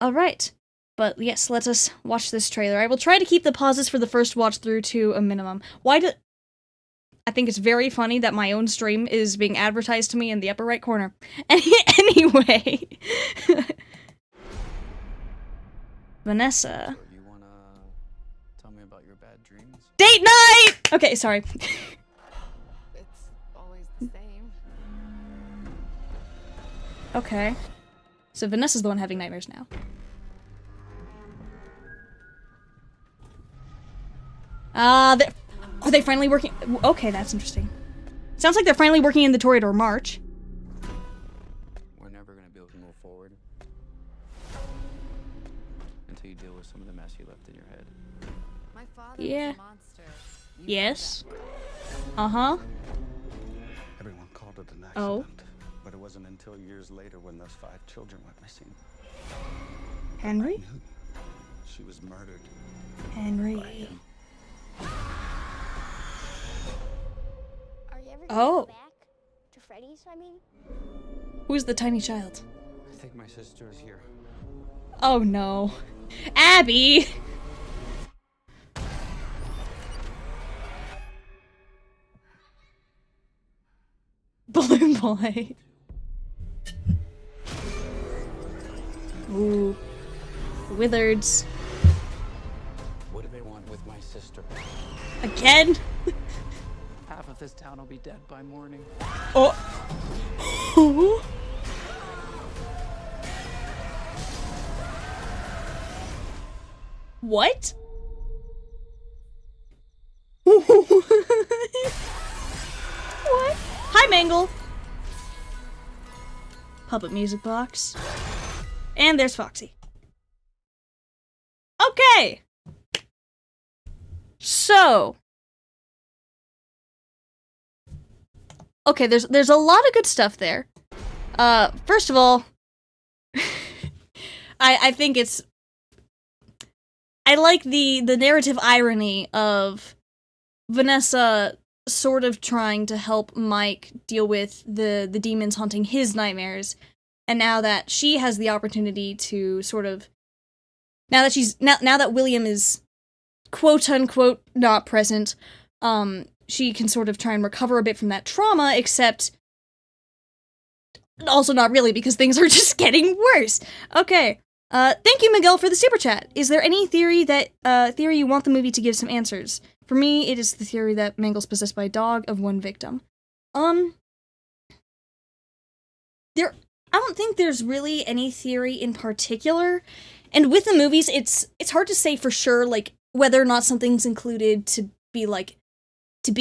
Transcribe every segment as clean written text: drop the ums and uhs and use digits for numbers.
Alright. But yes, let us watch this trailer. I will try to keep the pauses for the first watch through to a minimum. I think it's very funny that my own stream is being advertised to me in the upper right corner. Anyway. Vanessa. So you wanna tell me about your bad dreams? Date night! Okay, sorry. It's always the same. Okay. So Vanessa's the one having nightmares now. Are they finally working? Okay, that's interesting. Sounds like they're finally working in the Toreador March. We're never gonna be able to move forward until you deal with some of the mess you left in your head. My father Yeah. was a monster. You know Yes. that. Uh-huh. Everyone called it an accident. Oh. But it wasn't until years later when those 5 children went missing. Henry? She was murdered. Henry. Are you ever Oh. going back to Freddy's, I mean? Who's the tiny child? I think my sister is here. Oh no. Abby! Balloon Boy. Ooh. Wizards. What do they want with my sister? Again? Half of this town will be dead by morning. Oh. What? What? Hi, Mangle. Puppet music box. And there's Foxy. Okay. So. Okay, there's a lot of good stuff there. First of all, I think it's I like the narrative irony of Vanessa sort of trying to help Mike deal with the demons haunting his nightmares, and now that she has the opportunity to sort of now that William is quote unquote not present, she can sort of try and recover a bit from that trauma, except also not really, because things are just getting worse. Okay. Thank you, Miguel, for the super chat. Is there any theory you want the movie to give some answers? For me, it is the theory that Mangle's possessed by a dog of one victim. I don't think there's really any theory in particular. And with the movies, it's hard to say for sure, like, whether or not something's included to be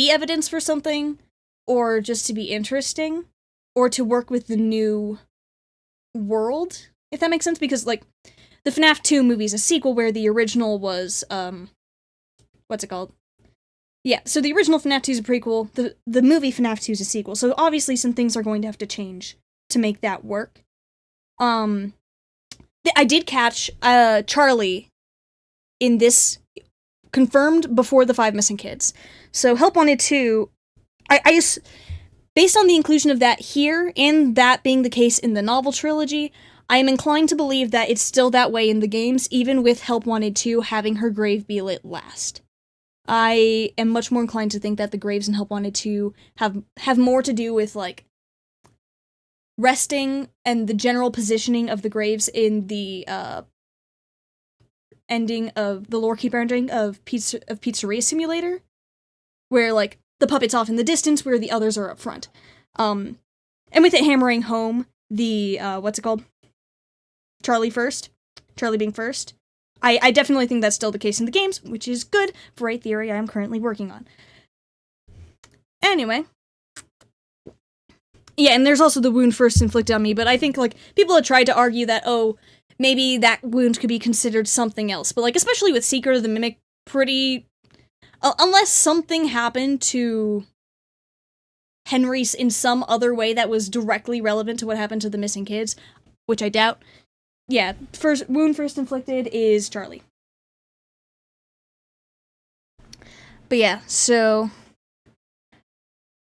evidence for something, or just to be interesting, or to work with the new world, if that makes sense, because, like, the FNAF 2 movie is a sequel where the original was, what's it called? Yeah, so the original FNAF 2 is a prequel, the movie FNAF 2 is a sequel, so obviously some things are going to have to change to make that work. I did catch, Charlie in this, confirmed before the 5 missing kids. So Help Wanted 2, based on the inclusion of that here, and that being the case in the novel trilogy, I am inclined to believe that it's still that way in the games, even with Help Wanted 2 having her grave be lit last. I am much more inclined to think that the graves in Help Wanted 2 have more to do with, like, resting and the general positioning of the graves in the, ending of the Lore Keeper ending of Pizzeria Simulator, where, like, the puppet's off in the distance where the others are up front. And with it hammering home the, what's it called? Charlie being first. I definitely think that's still the case in the games, which is good for a theory I am currently working on. Anyway. Yeah, and there's also the wound first inflicted on me, but I think, like, people have tried to argue that, oh, maybe that wound could be considered something else. But, like, especially with Seeker the Mimic, unless something happened to Henry in some other way that was directly relevant to what happened to the missing kids, which I doubt. Yeah, wound first inflicted is Charlie. But yeah, so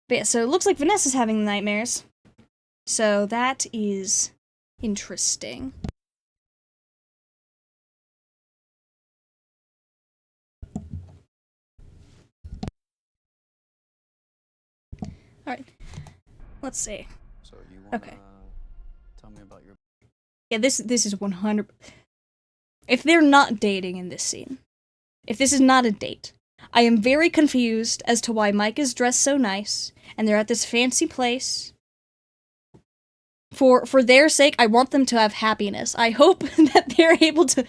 it looks like Vanessa's having nightmares. So that is interesting. Alright. Let's see. So you wanna Okay. tell me about your Yeah, this is 100. If they're not dating in this scene, if this is not a date, I am very confused as to why Mike is dressed so nice, and they're at this fancy place. For their sake, I want them to have happiness. I hope that they're able to...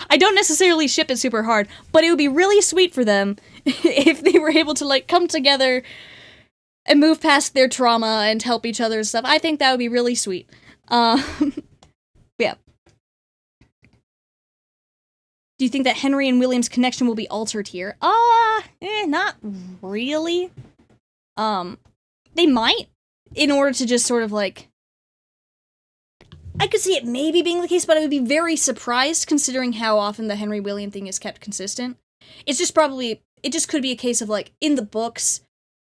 I don't necessarily ship it super hard, but it would be really sweet for them if they were able to, like, come together and move past their trauma and help each other and stuff. I think that would be really sweet. Yeah. Do you think that Henry and William's connection will be altered here? Not really. They might, in order to just sort of, like... I could see it maybe being the case, but I would be very surprised considering how often the Henry-William thing is kept consistent. It's just probably... It just could be a case of, like, in the books,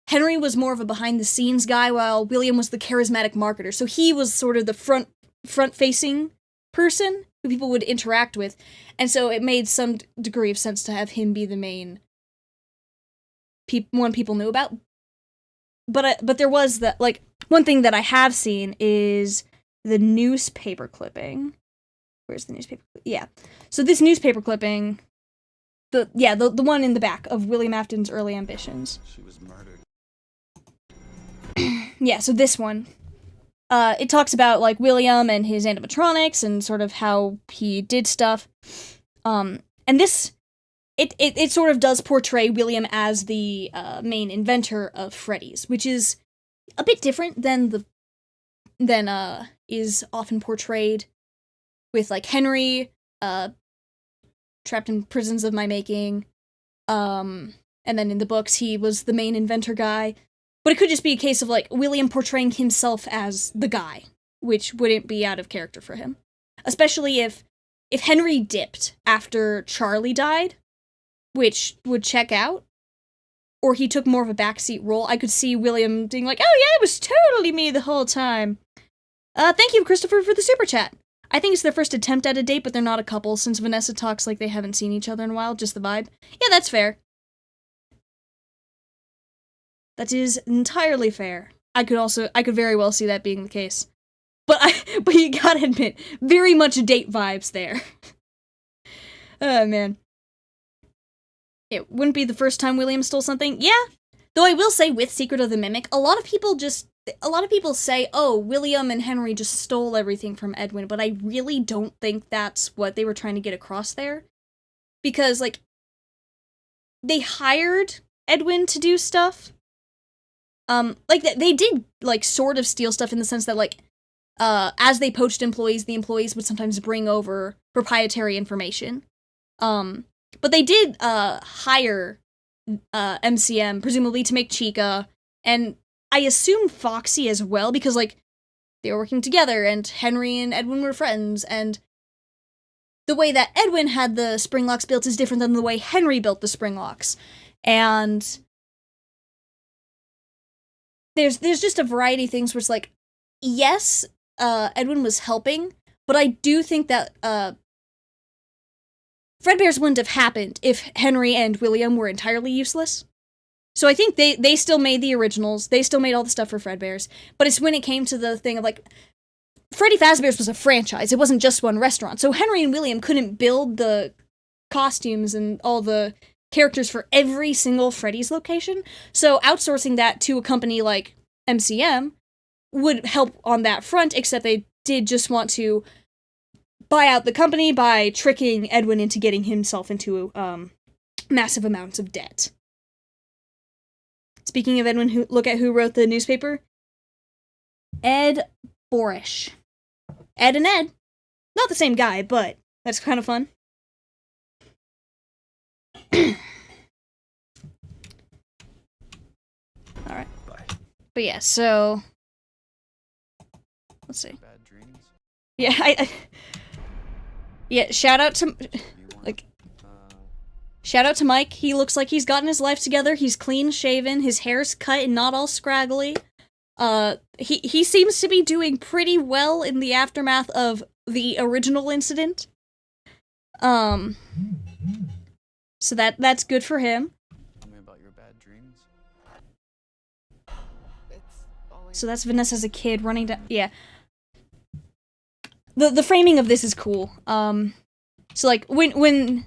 Henry was more of a behind-the-scenes guy, while William was the charismatic marketer. So he was sort of the front-facing person who people would interact with. And so it made some degree of sense to have him be the main one people knew about. But there was that, like, one thing that I have seen is the newspaper clipping. Where's the newspaper? Yeah. So this newspaper clipping, the one in the back of William Afton's early ambitions. She was murdered. Yeah, so this one. It talks about, like, William and his animatronics and sort of how he did stuff. And this, it sort of does portray William as the main inventor of Freddy's, which is a bit different than is often portrayed with, like, Henry, trapped in prisons of my making, and then in the books he was the main inventor guy. But it could just be a case of, like, William portraying himself as the guy, which wouldn't be out of character for him. Especially if Henry dipped after Charlie died, which would check out, or he took more of a backseat role, I could see William being like, oh yeah, it was totally me the whole time. Thank you, Christopher, for the super chat. I think it's their first attempt at a date, but they're not a couple, since Vanessa talks like they haven't seen each other in a while, just the vibe. Yeah, that's fair. That is entirely fair. I could very well see that being the case. But you gotta admit, very much date vibes there. Oh, man. It wouldn't be the first time William stole something. Yeah. Though I will say, with Secret of the Mimic, a lot of people say, oh, William and Henry just stole everything from Edwin, but I really don't think that's what they were trying to get across there. Because, like, they hired Edwin to do stuff. Like, they did, like, sort of steal stuff in the sense that, like, as they poached employees, the employees would sometimes bring over proprietary information. But they did, hire, MCM, presumably to make Chica, and I assume Foxy as well, because, like, they were working together, and Henry and Edwin were friends, and the way that Edwin had the spring locks built is different than the way Henry built the spring locks. And there's just a variety of things where it's like, yes, Edwin was helping, but I do think that, Fredbear's wouldn't have happened if Henry and William were entirely useless. So I think they still made the originals, they still made all the stuff for Fredbear's, but it's when it came to the thing of, like, Freddy Fazbear's was a franchise, it wasn't just one restaurant, so Henry and William couldn't build the costumes and all the characters for every single Freddy's location, so outsourcing that to a company like MCM would help on that front, except they did just want to buy out the company by tricking Edwin into getting himself into massive amounts of debt. Speaking of Edwin, look at who wrote the newspaper. Ed Borish. Ed and Ed. Not the same guy, but that's kind of fun. Alright. But yeah, so... Let's see. bad dreams? Yeah, yeah, shout out to... Like... Shout out to Mike. He looks like he's gotten his life together. He's clean shaven. His hair's cut and not all scraggly. He seems to be doing pretty well in the aftermath of the original incident. So that's good for him. Tell me about your bad dreams. So that's Vanessa as a kid running down. Yeah. The framing of this is cool. So like when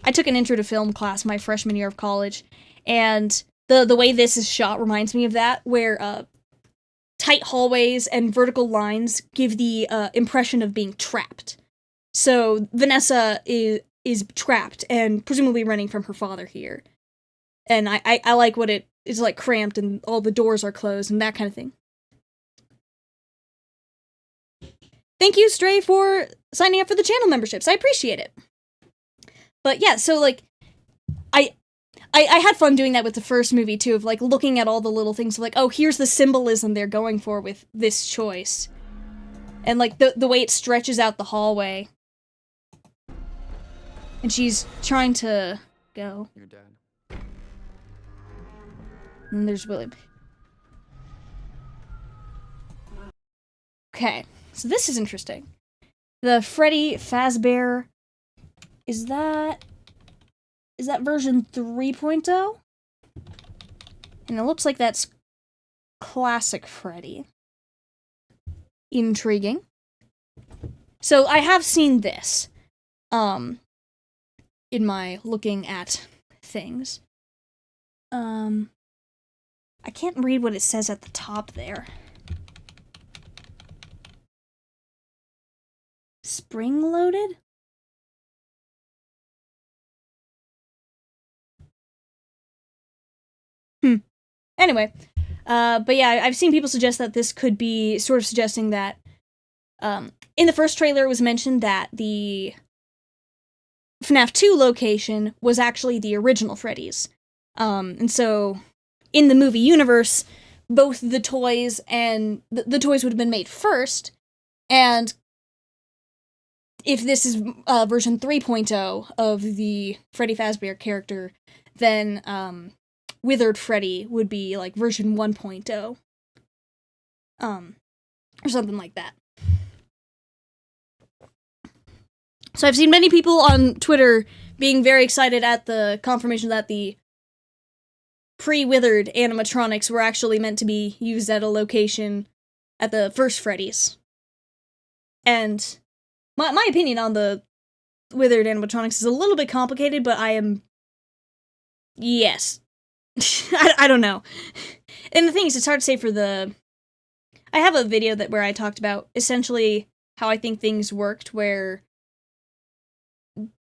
I took an intro to film class my freshman year of college, and the way this is shot reminds me of that, where tight hallways and vertical lines give the impression of being trapped. So Vanessa is trapped and presumably running from her father here. And I like what it is like cramped and all the doors are closed and that kind of thing. Thank you, Stray, for signing up for the channel memberships. I appreciate it. But yeah, so like I had fun doing that with the first movie too, of like looking at all the little things of like, oh, here's the symbolism they're going for with this choice. And like the way it stretches out the hallway. And she's trying to go. Your dad. And there's William. Okay, so this is interesting. The Freddy Fazbear, is that version 3.0? And it looks like that's classic Freddy. Intriguing. So I have seen this, in my looking at things. I can't read what it says at the top there. Spring-loaded? Anyway, but yeah, I've seen people suggest that this could be sort of suggesting that, in the first trailer it was mentioned that the FNAF 2 location was actually the original Freddy's. And so, in the movie universe, both the toys and the toys would have been made first, and if this is version 3.0 of the Freddy Fazbear character, then Withered Freddy would be like version 1.0. Or something like that. So I've seen many people on Twitter being very excited at the confirmation that the pre-Withered animatronics were actually meant to be used at a location at the first Freddy's. And my opinion on the Withered animatronics is a little bit complicated, but I am... Yes. I don't know. And the thing is, it's hard to say for the... I have a video where I talked about essentially how I think things worked, where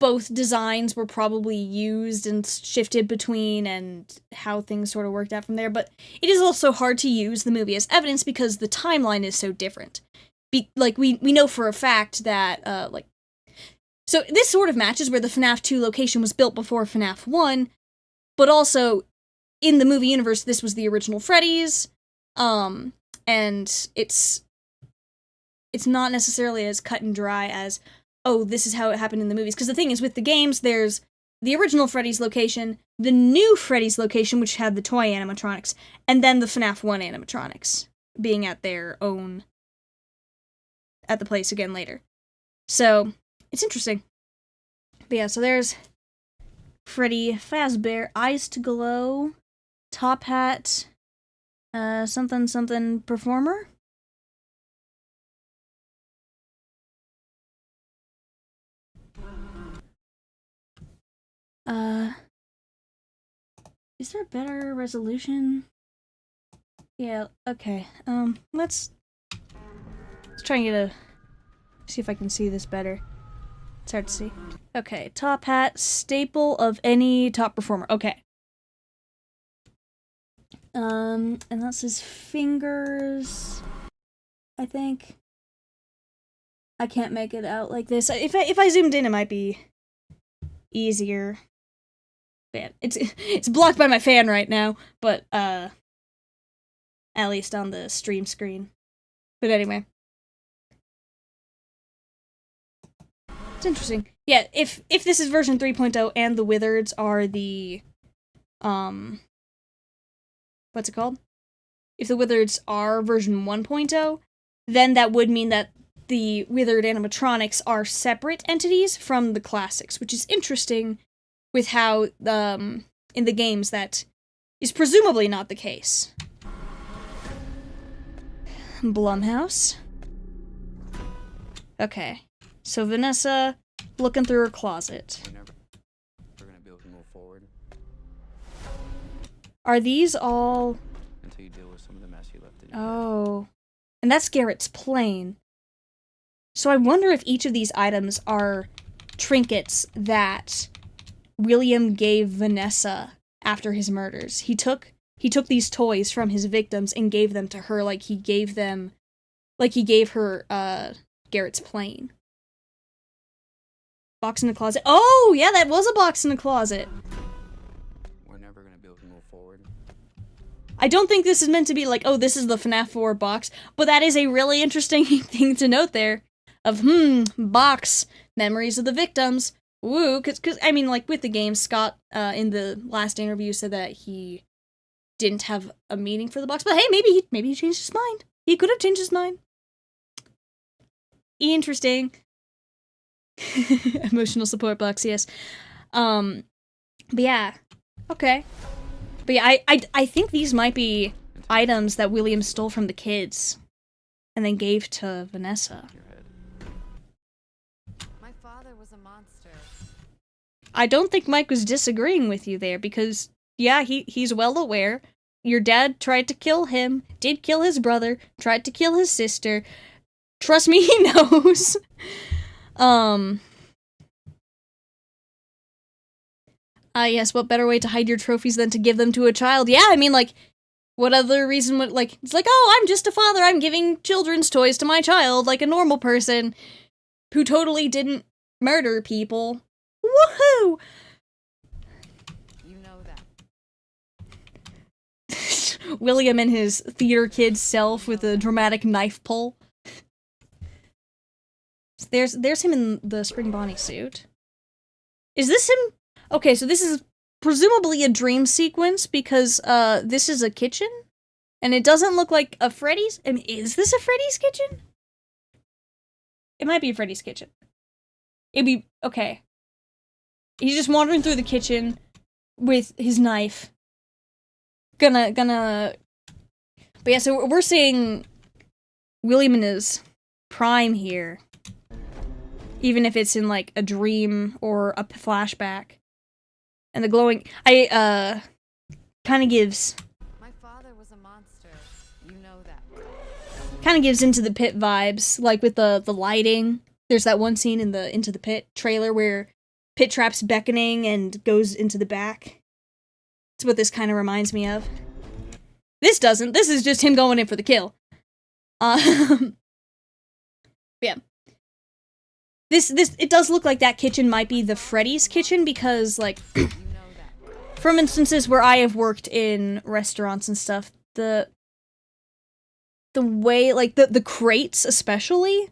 both designs were probably used and shifted between, and how things sort of worked out from there, but it is also hard to use the movie as evidence because the timeline is so different. We know for a fact that, so this sort of matches where the FNAF 2 location was built before FNAF 1, but also, in the movie universe, this was the original Freddy's, and it's not necessarily as cut and dry as, oh, this is how it happened in the movies. Because the thing is, with the games, there's the original Freddy's location, the new Freddy's location, which had the toy animatronics, and then the FNAF 1 animatronics being at their own... at the place again later. So, it's interesting. But yeah, so there's Freddy Fazbear, eyes to glow, top hat, something performer? Is there a better resolution? Yeah, okay, let's try and get see if I can see this better. It's hard to see. Okay, top hat, staple of any top performer. Okay. And that's his fingers, I think. I can't make it out like this. If I zoomed in, it might be easier. Yeah, it's blocked by my fan right now, but, at least on the stream screen. But anyway. It's interesting. Yeah, if this is version 3.0 and the Withereds are the, what's it called? If the Withereds are version 1.0, then that would mean that the Withered animatronics are separate entities from the classics, which is interesting with how, in the games, that is presumably not the case. Blumhouse. Okay. So Vanessa looking through her closet. We're never gonna be able to move forward Are these all... until you deal with some of the mess you left in. Oh. And that's Garrett's plane. So I wonder if each of these items are trinkets that William gave Vanessa after his murders. He took these toys from his victims and gave them to her like he gave her Garrett's plane. Box in the closet. Oh, yeah, that was a box in the closet. We're never gonna be able to move forward. I don't think this is meant to be like, oh, this is the FNAF 4 box, but that is a really interesting thing to note there. Of, box, memories of the victims. Woo, cause I mean, like, with the game, Scott, in the last interview said that he didn't have a meaning for the box, but hey, maybe he changed his mind. He could have changed his mind. Interesting. Emotional support box, yes. But yeah, okay. But yeah, I think these might be items that William stole from the kids and then gave to Vanessa. Your head. My father was a monster. I don't think Mike was disagreeing with you there because, yeah, he's well aware. Your dad tried to kill him, did kill his brother, tried to kill his sister. Trust me, he knows. Yes, what better way to hide your trophies than to give them to a child? Yeah, I mean, like, what other reason would, like, it's like, oh, I'm just a father, I'm giving children's toys to my child, like a normal person who totally didn't murder people. Woohoo! You know that. William and his theater kid self with a dramatic knife pull. There's him in the Spring Bonnie suit. Is this him? Okay, so this is presumably a dream sequence because this is a kitchen, and it doesn't look like a Freddy's. I mean, is this a Freddy's kitchen? It might be a Freddy's kitchen. It'd be okay. He's just wandering through the kitchen with his knife. But yeah, so we're seeing William in his prime here. Even if it's in, like, a dream or a flashback. And the glowing... kind of gives... My father was a monster. You know that. Kind of gives Into the Pit vibes, like with the lighting. There's that one scene in the Into the Pit trailer where Pit Trap's beckoning and goes into the back. That's what this kind of reminds me of. This doesn't. This is just him going in for the kill. Yeah. This it does look like that kitchen might be the Freddy's kitchen because, like, You know that. from instances where I have worked in restaurants and stuff, the way, like, the crates especially.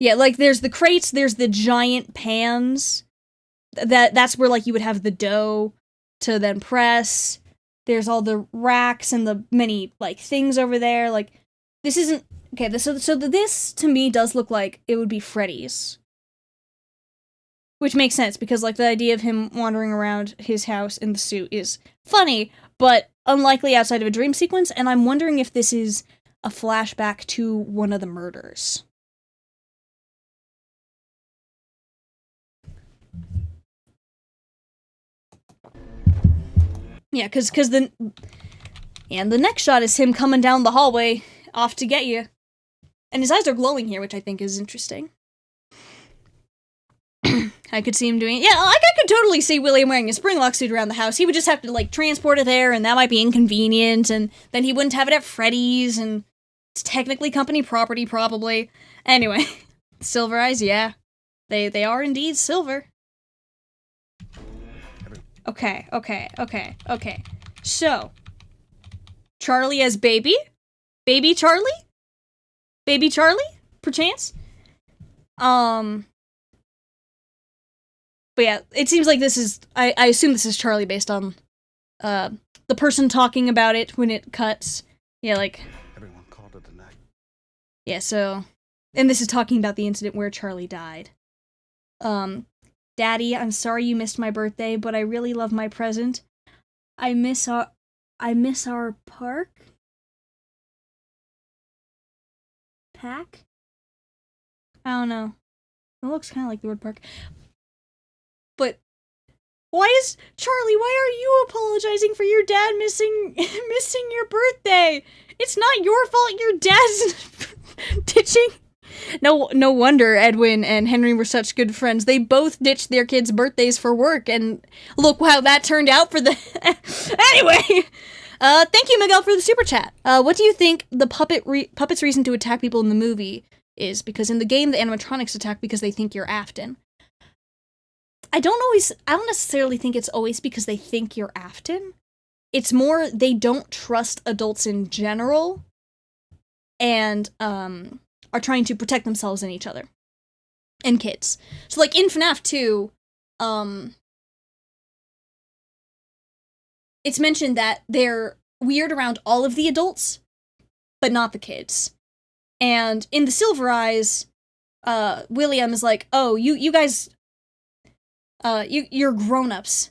Yeah, like, there's the crates, there's the giant pans. That's where, like, you would have the dough to then press. There's all the racks and the many, like, things over there. Like, this isn't... Okay, so this, to me, does look like it would be Freddy's. Which makes sense, because, like, the idea of him wandering around his house in the suit is funny, but unlikely outside of a dream sequence, and I'm wondering if this is a flashback to one of the murders. Yeah, because the next shot is him coming down the hallway, off to get you. And his eyes are glowing here, which I think is interesting. I could see him doing it. Yeah, like, I could totally see William wearing a Springlock suit around the house. He would just have to, like, transport it there, and that might be inconvenient, and then he wouldn't have it at Freddy's, and it's technically company property, probably. Anyway, silver eyes, yeah. They are indeed silver. Okay. So, Charlie as baby? Baby Charlie? Baby Charlie? Perchance? But yeah, it seems like this is... I assume this is Charlie based on the person talking about it when it cuts. Yeah, like... Everyone called it a night. Yeah, so... And this is talking about the incident where Charlie died. Daddy, I'm sorry you missed my birthday, but I really love my present. I miss our park? pack? I don't know. It looks kind of like the word park. But why is Charlie? Why are you apologizing for your dad missing your birthday? It's not your fault. Your dad's ditching. No wonder Edwin and Henry were such good friends. They both ditched their kids' birthdays for work, and look how that turned out for the. Anyway, thank you, Miguel, for the super chat. What do you think the puppet's reason to attack people in the movie is? Because in the game, the animatronics attack because they think you're Afton. I don't necessarily think it's always because they think you're Afton. It's more they don't trust adults in general, and are trying to protect themselves and each other. And kids. So like in FNAF 2, it's mentioned that they're weird around all of the adults, but not the kids. And in the Silver Eyes, William is like, oh, you guys, you're grown-ups.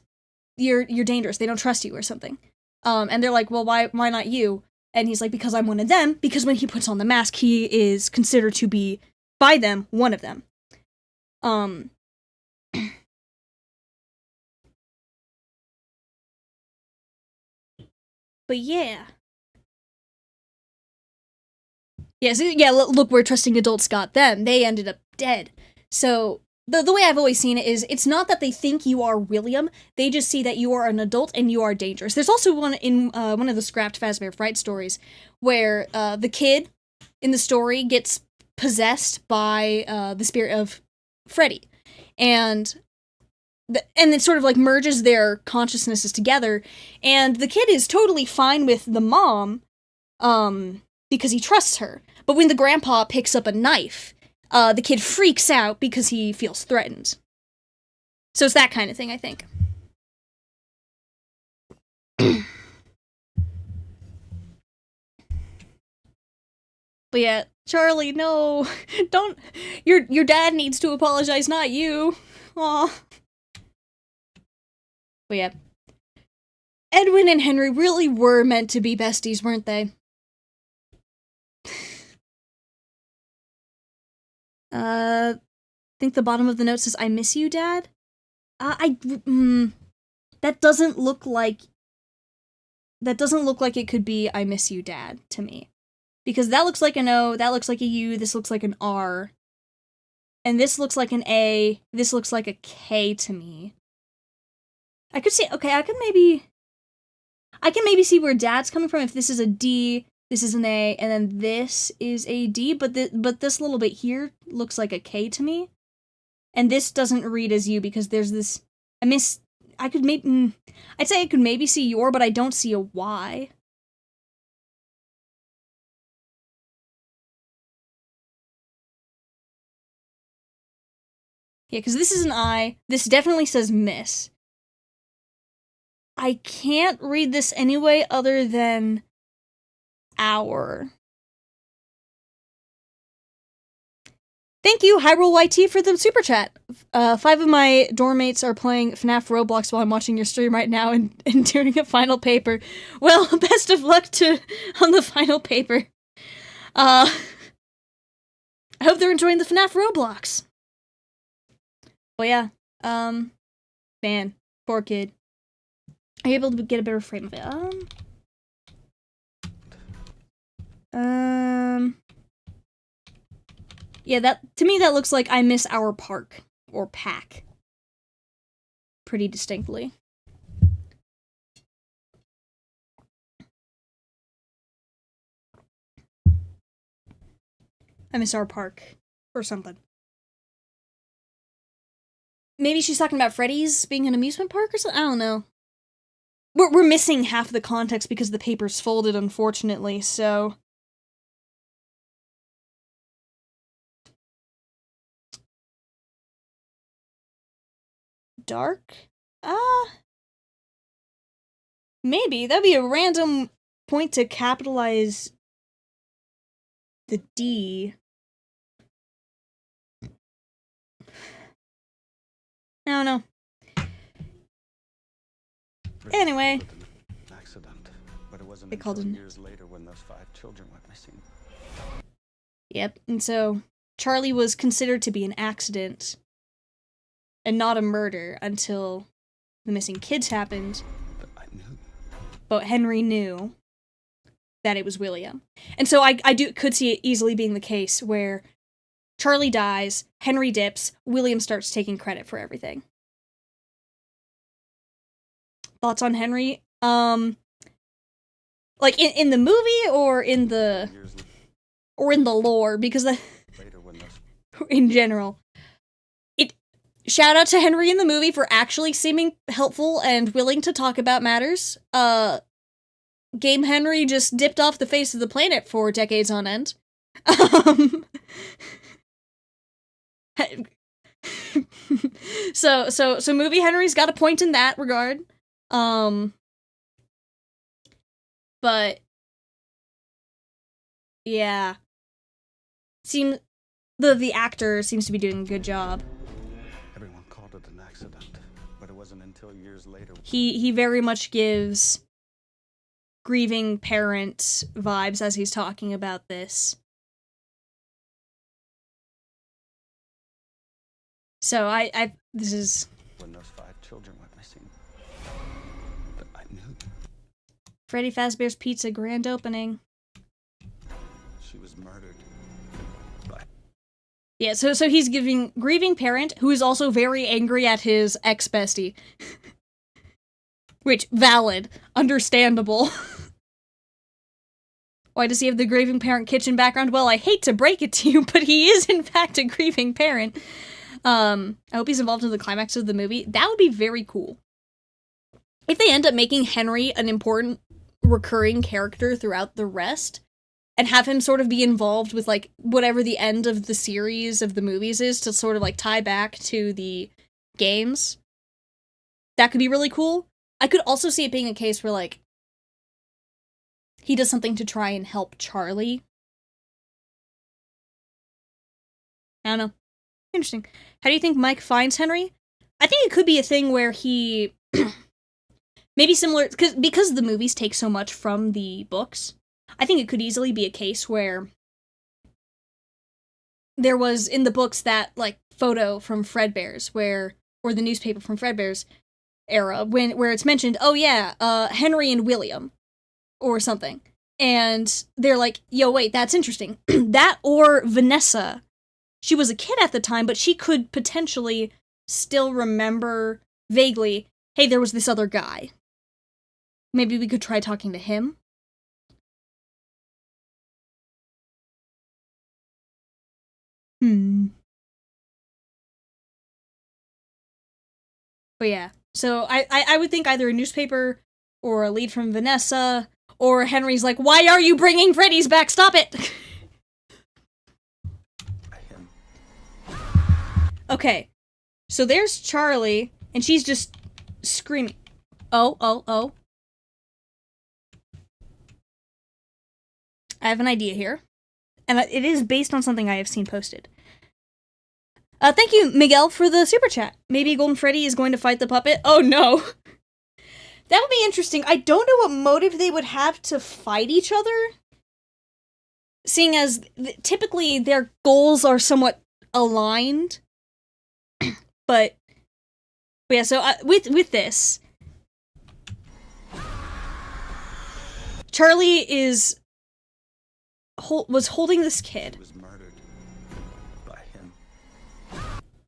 You're dangerous. They don't trust you or something. And they're like, well, why not you? And he's like, because I'm one of them, because when he puts on the mask, he is considered to be, by them, one of them. But yeah. Look where trusting adults got them. They ended up dead. So, the way I've always seen it is, it's not that they think you are William, they just see that you are an adult and you are dangerous. There's also one in one of the scrapped Fazbear Fright stories, where the kid in the story gets possessed by the spirit of Freddy. And it sort of like merges their consciousnesses together, and the kid is totally fine with the mom, because he trusts her. But when the grandpa picks up a knife, the kid freaks out because he feels threatened. So it's that kind of thing, I think. But yeah, Charlie, no. Don't. Your dad needs to apologize, not you. Aw. But yeah. Edwin and Henry really were meant to be besties, weren't they? Think the bottom of the note says, I miss you, Dad? That doesn't look like it could be I miss you, Dad, to me. Because that looks like an O, that looks like a U, this looks like an R. And this looks like an A, this looks like a K to me. I could maybe see where Dad's coming from if this is a D, this is an A, and then this is a D, but this little bit here looks like a K to me. And this doesn't read as U because there's this, I'd say I could maybe see your, but I don't see a Y. Yeah, because this is an I, this definitely says miss. I can't read this anyway other than our. Thank you, Hyrule YT, for the super chat. 5 of my dorm mates are playing FNAF Roblox while I'm watching your stream right now and doing a final paper. Well, best of luck on the final paper. I hope they're enjoying the FNAF Roblox. Well, yeah. Man, poor kid. Are you able to get a better frame of it? Yeah, to me that looks like I miss our park, or pack. Pretty distinctly. I miss our park, or something. Maybe she's talking about Freddy's being an amusement park or something? I don't know. We're missing half the context because the paper's folded, unfortunately, so. Dark? Maybe. That'd be a random point to capitalize the D. I don't know. Anyway. Accident, but it wasn't They called until it. years later when those 5 children went missing. Yep, and so Charlie was considered to be an accident and not a murder until the missing kids happened. But I knew. But Henry knew that it was William. And so I could see it easily being the case where Charlie dies, Henry dips, William starts taking credit for everything. Thoughts on Henry? Like in the movie or in the lore, because in general. Shout out to Henry in the movie for actually seeming helpful and willing to talk about matters. Game Henry just dipped off the face of the planet for decades on end. So movie Henry's got a point in that regard. But yeah. The actor seems to be doing a good job. Everyone called it an accident, but it wasn't until years later. He very much gives grieving parent vibes as he's talking about this. So this is When those 5 children went missing. But I knew. Freddy Fazbear's Pizza grand opening. She was murdered. Yeah, so he's giving grieving parent who is also very angry at his ex-bestie. Which, valid. Understandable. Why does he have the grieving parent kitchen background? Well, I hate to break it to you, but he is in fact a grieving parent. I hope he's involved in the climax of the movie. That would be very cool. If they end up making Henry an important recurring character throughout the rest, and have him sort of be involved with, like, whatever the end of the series of the movies is to sort of, like, tie back to the games, that could be really cool. I could also see it being a case where, like, he does something to try and help Charlie. I don't know. Interesting. How do you think Mike finds Henry? I think it could be a thing where he... maybe similar... Because the movies take so much from the books, I think it could easily be a case where there was, in the books, that, like, photo from Fredbear's, or the newspaper from Fredbear's era, where it's mentioned, oh yeah, Henry and William, or something. And they're like, yo, wait, that's interesting. That or Vanessa. She was a kid at the time, but she could potentially still remember vaguely, hey, there was this other guy. Maybe we could try talking to him. But yeah, so I would think either a newspaper or a lead from Vanessa, or Henry's like, why are you bringing Freddy's back? Stop it! Okay, so there's Charlie, and she's just screaming. Oh. I have an idea here, and it is based on something I have seen posted. Thank you, Miguel, for the super chat. Maybe Golden Freddy is going to fight the puppet? Oh no! That would be interesting. I don't know what motive they would have to fight each other, seeing as typically their goals are somewhat aligned. But yeah, so with this, Charlie was holding this kid. Was murdered by him.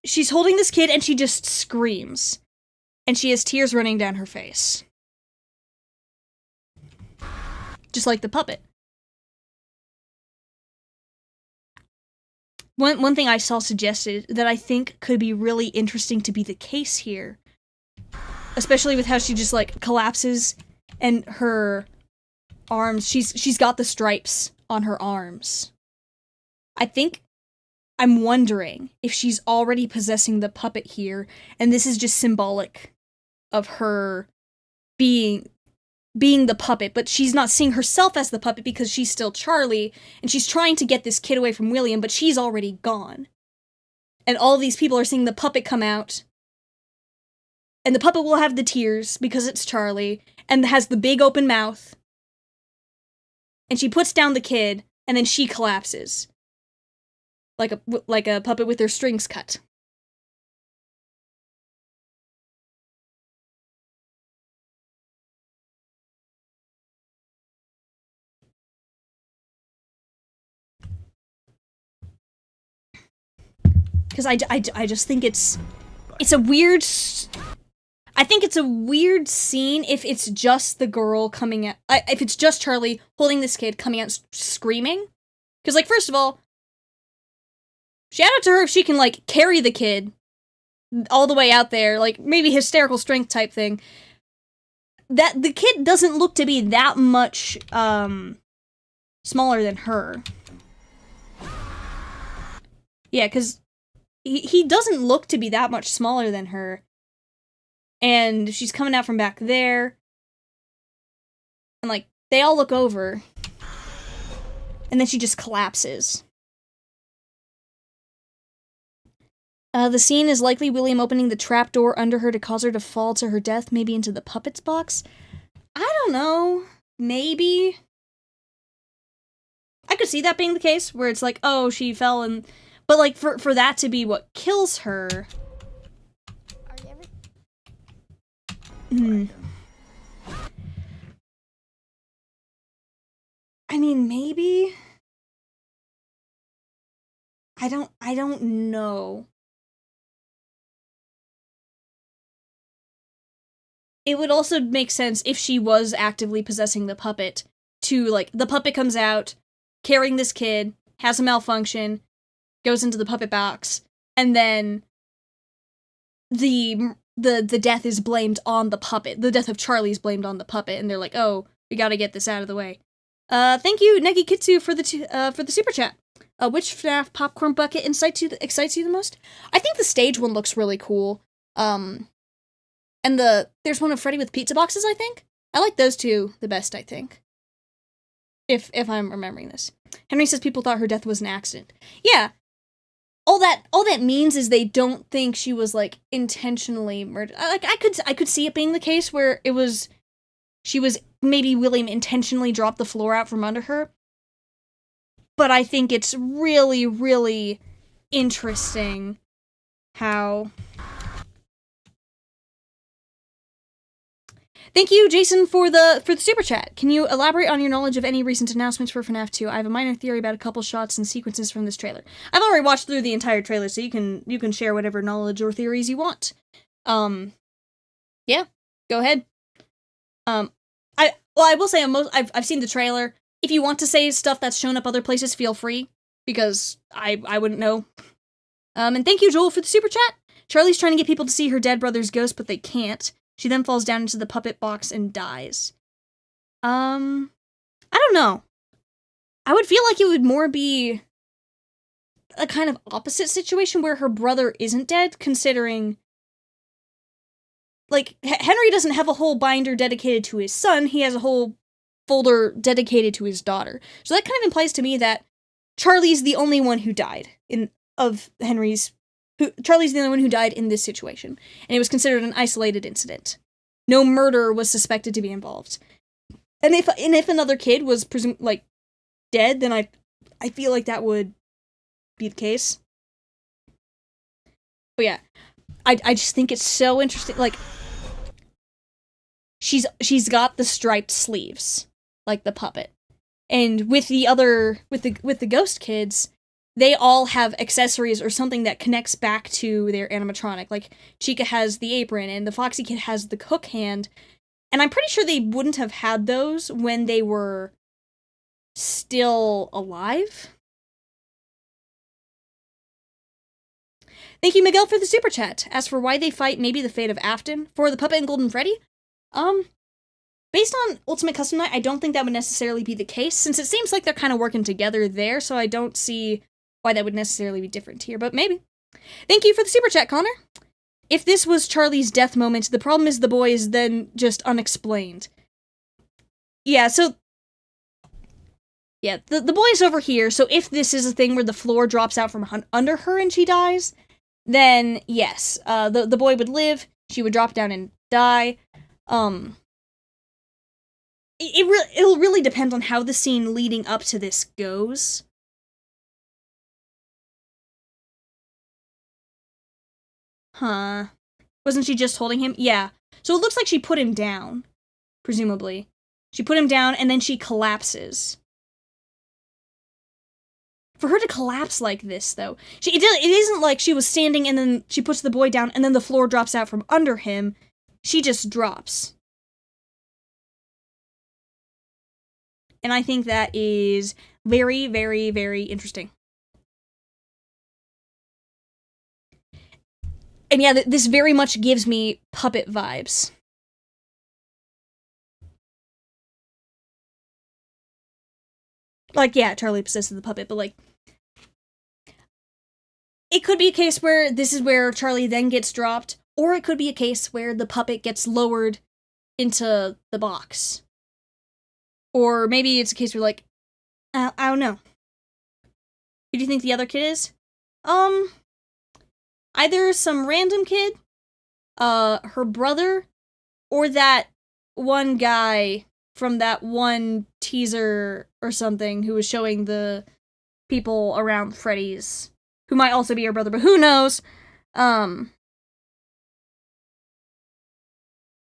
She's holding this kid and she just screams. And she has tears running down her face. Just like the puppet. One thing I saw suggested that I think could be really interesting to be the case here, especially with how she just, like, collapses and her arms, she's got the stripes on her arms. I'm wondering if she's already possessing the puppet here, and this is just symbolic of her being the puppet, but she's not seeing herself as the puppet because she's still Charlie, and she's trying to get this kid away from William, but she's already gone. And all these people are seeing the puppet come out, and the puppet will have the tears because it's Charlie, and has the big open mouth, and she puts down the kid, and then she collapses. like a puppet with their strings cut. Because I just think it's a weird... I think it's a weird scene if it's just the girl coming out... if it's just Charlie holding this kid coming out screaming. Because, like, first of all, shout out to her if she can, like, carry the kid all the way out there. Like, maybe hysterical strength type thing. That the kid doesn't look to be that much, smaller than her. Yeah, because... He doesn't look to be that much smaller than her. And she's coming out from back there. And, like, they all look over. And then she just collapses. The scene is likely William opening the trapdoor under her to cause her to fall to her death, maybe into the puppet's box. I don't know. Maybe. I could see that being the case, where it's like, oh, she fell and... But, like, for that to be what kills her... Are you ever... I mean, maybe? I don't know. It would also make sense if she was actively possessing the puppet to, like, the puppet comes out, carrying this kid, has a malfunction, goes into the puppet box, and then the death is blamed on the puppet. The death of Charlie is blamed on the puppet, and they're like, oh, we gotta get this out of the way. Thank you, Negi Kitsu, for the super chat. Which FNAF popcorn bucket excites you the most? I think the stage one looks really cool. And there's one of Freddy with pizza boxes, I think. I like those two the best, I think. If I'm remembering this. Henry says people thought her death was an accident. Yeah. All that means is they don't think she was, like, intentionally murdered. Like, I could see it being the case where maybe William intentionally dropped the floor out from under her. But I think it's really, really interesting how... Thank you, Jason, for the super chat. Can you elaborate on your knowledge of any recent announcements for FNAF 2? I have a minor theory about a couple shots and sequences from this trailer. I've already watched through the entire trailer, so you can share whatever knowledge or theories you want. Yeah, go ahead. I will say I've seen the trailer. If you want to say stuff that's shown up other places, feel free, because I wouldn't know. And thank you, Joel, for the super chat. Charlie's trying to get people to see her dead brother's ghost, but they can't. She then falls down into the puppet box and dies. I don't know. I would feel like it would more be a kind of opposite situation where her brother isn't dead, considering... Like, Henry doesn't have a whole binder dedicated to his son, he has a whole folder dedicated to his daughter. So that kind of implies to me that Charlie's the only one who died Charlie's the only one who died in this situation, and it was considered an isolated incident. No murder was suspected to be involved. And if another kid was dead, then I feel like that would be the case. But yeah, I just think it's so interesting. Like, she's got the striped sleeves, like the puppet, and with the ghost kids, they all have accessories or something that connects back to their animatronic. Like, Chica has the apron, and the Foxy Kid has the hook hand. And I'm pretty sure they wouldn't have had those when they were still alive. Thank you, Miguel, for the super chat. As for why they fight maybe the fate of Afton for the puppet and Golden Freddy, based on Ultimate Custom Night, I don't think that would necessarily be the case, since it seems like they're kind of working together there, so I don't see why that would necessarily be different here, but maybe. Thank you for the super chat, Connor. If this was Charlie's death moment, the problem is the boy is then just unexplained. Yeah, so... Yeah, the boy's over here, so if this is a thing where the floor drops out from under her and she dies, then yes, the boy would live, she would drop down and die. It'll really depend on how the scene leading up to this goes. Huh. Wasn't she just holding him? Yeah. So it looks like she put him down, presumably. She put him down and then she collapses. For her to collapse like this, though, it isn't like she was standing and then she puts the boy down and then the floor drops out from under him. She just drops. And I think that is very, very, very interesting. And yeah, this very much gives me puppet vibes. Like, yeah, Charlie possesses the puppet, but like, it could be a case where this is where Charlie then gets dropped, or it could be a case where the puppet gets lowered into the box. Or maybe it's a case where, like, I don't know. Who do you think the other kid is? Either some random kid, her brother, or that one guy from that one teaser or something who was showing the people around Freddy's, who might also be her brother, but who knows?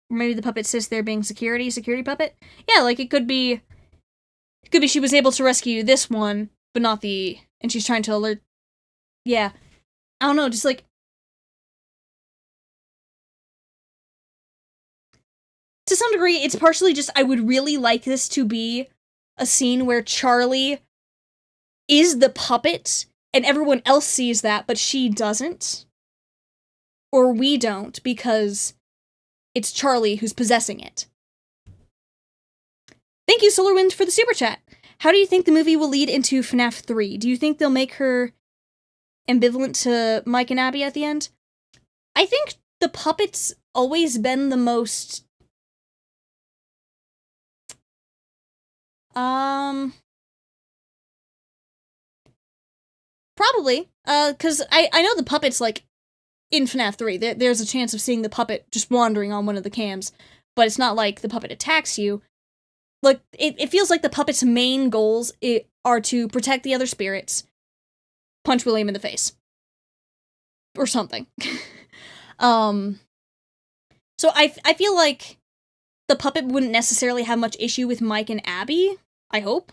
Maybe the puppet sits there being security puppet? Yeah, like it could be she was able to rescue this one, but not and she's trying to alert. Yeah. I don't know, just like, to some degree, it's partially just, I would really like this to be a scene where Charlie is the puppet, and everyone else sees that, but she doesn't. Or we don't, because it's Charlie who's possessing it. Thank you, Solarwind, for the super chat. How do you think the movie will lead into FNAF 3? Do you think they'll make her ambivalent to Mike and Abby at the end? I think the puppet's always been the most... Probably. Because I know the puppet's, like, in FNAF 3. There's a chance of seeing the puppet just wandering on one of the cams, but it's not like the puppet attacks you. Like, it feels like the puppet's main goals are to protect the other spirits, punch William in the face. Or something. So I feel like the puppet wouldn't necessarily have much issue with Mike and Abby, I hope.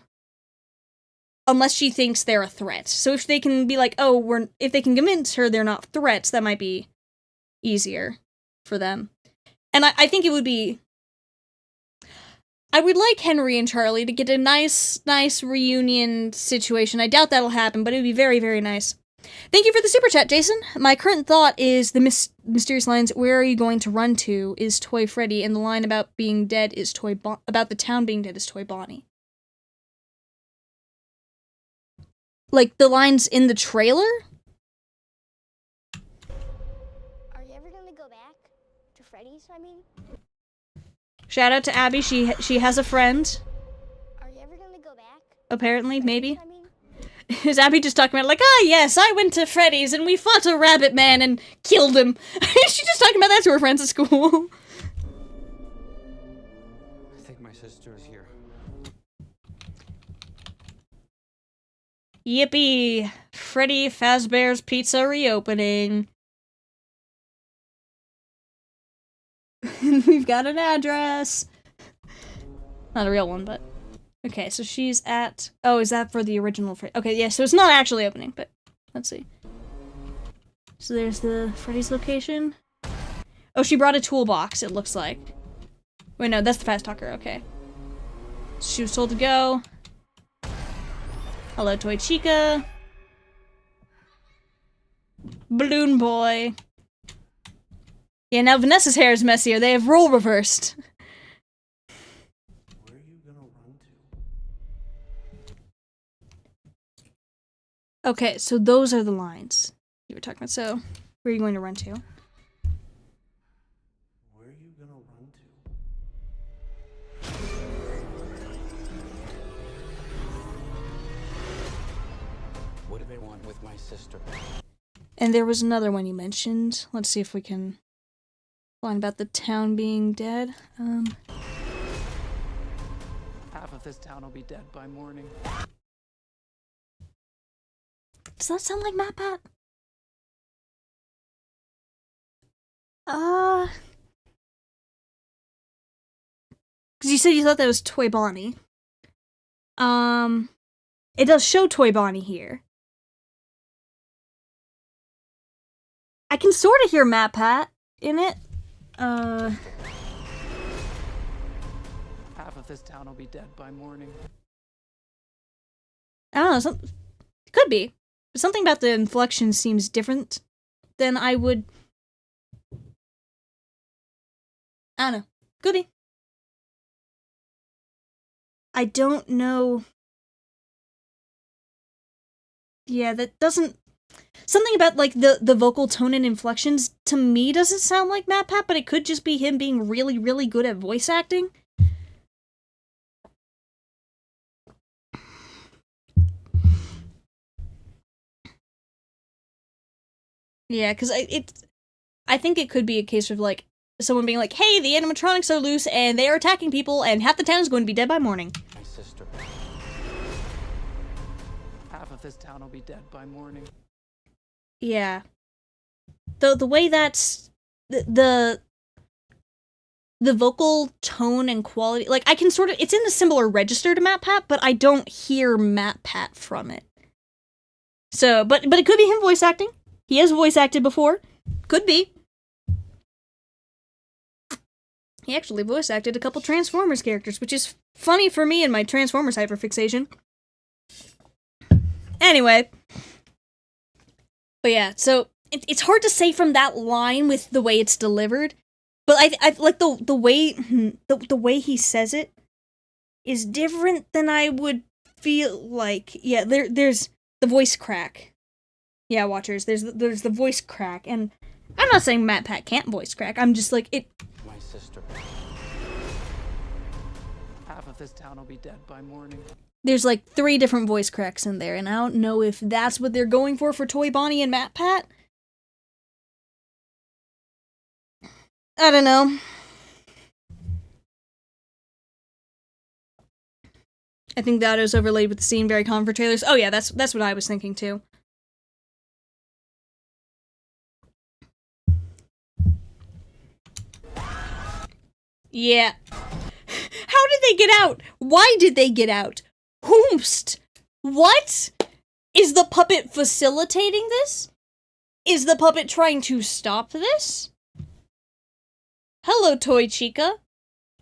Unless she thinks they're a threat. So if they can be like, if they can convince her they're not threats, that might be easier for them. And I think it would be... I would like Henry and Charlie to get a nice reunion situation. I doubt that'll happen, but it would be very, very nice. Thank you for the super chat, Jason. My current thought is the mysterious lines, "Where are you going to run to?" is Toy Freddy, and the line about being dead is about the town being dead is Toy Bonnie. Like, the lines in the trailer? Are you ever gonna go back to Freddy's, I mean? Shout out to Abby, she has a friend. Are you ever gonna go back? Apparently, maybe. I mean? Is Abby just talking about, like, yes, I went to Freddy's and we fought a rabbit man and killed him. She's just talking about that to her friends at school. I think my sister is here. Yippee! Freddy Fazbear's Pizza reopening. We've got an address. Not a real one, but... Okay, so she's at... Oh, is that for the original Freddy? Okay, yeah, so it's not actually opening, but... Let's see. So there's the Freddy's location. Oh, she brought a toolbox, it looks like. Wait, no, that's the Fast Talker, okay. She was told to go. Hello, Toy Chica. Balloon Boy. Yeah, now Vanessa's hair is messier. They have role reversed. Where are you gonna run to? Okay, so those are the lines you were talking about. So, where are you going to run to? Where are you gonna run to? What do they want with my sister? And there was another one you mentioned. Let's see if we can line about the town being dead. Half of this town will be dead by morning. Does that sound like MatPat? Because you said you thought that was Toy Bonnie. It does show Toy Bonnie here. I can sort of hear Matt Pat in it. Half of this town will be dead by morning. I don't know, it could be. But something about the inflection seems different than I would... I don't know. Could be. I don't know. Yeah, that doesn't... Something about, like, the vocal tone and inflections, to me, doesn't sound like Matt Pat, but it could just be him being really, really good at voice acting. Yeah, because I think it could be a case of, like, someone being like, hey, the animatronics are loose, and they are attacking people, and half the town's going to be dead by morning. My sister. Half of this town will be dead by morning. Yeah. The way that's... The vocal tone and quality... Like, I can sort of... It's in a similar register to Matt Pat, but I don't hear Matt Pat from it. So, but it could be him voice acting. He has voice acted before. Could be. He actually voice acted a couple Transformers characters, which is funny for me and my Transformers hyperfixation. Anyway. But yeah, so it's hard to say from that line with the way it's delivered, but I like the way he says it is different than I would feel like. Yeah, there's the voice crack. Yeah, watchers, there's the voice crack, and I'm not saying Matt Pat can't voice crack. I'm just like it. My sister. Half of this town will be dead by morning. There's like 3 different voice cracks in there, and I don't know if that's what they're going for Toy Bonnie and Matt Pat. I don't know. I think that is overlaid with the scene very common for trailers. Oh yeah, that's what I was thinking too. Yeah. How did they get out? Why did they get out? Whomst? What? Is the puppet facilitating this? Is the puppet trying to stop this? Hello, Toy Chica.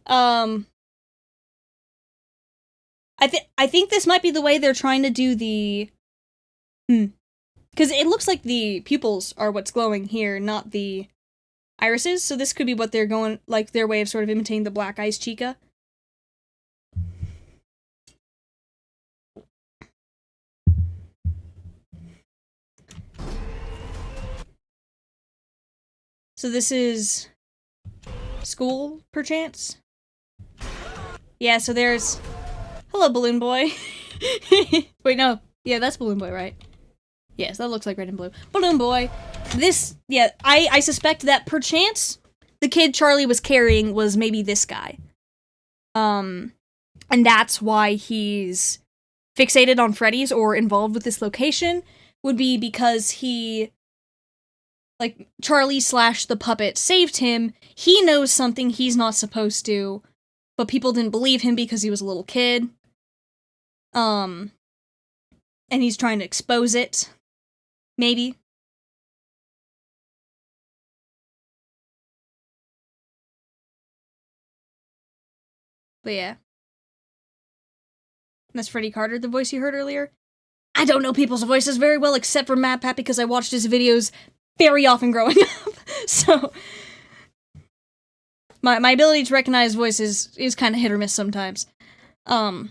I think this might be the way they're trying to do the... Because it looks like the pupils are what's glowing here, not the irises, so this could be what they're going, like, their way of sort of imitating the Black Eyes Chica. So this is... school, perchance? Yeah, so there's... Hello, Balloon Boy. Wait, no. Yeah, that's Balloon Boy, right? Yes, that looks like red and blue. Balloon Boy. This, yeah, I suspect that perchance the kid Charlie was carrying was maybe this guy. And that's why he's fixated on Freddy's or involved with this location, would be because he, like, Charlie / the puppet saved him. He knows something he's not supposed to, but people didn't believe him because he was a little kid. And he's trying to expose it. Maybe. But yeah. That's Freddie Carter, the voice you heard earlier. I don't know people's voices very well, except for Matt Pat, because I watched his videos very often growing up. So, my ability to recognize voices is kind of hit or miss sometimes. Do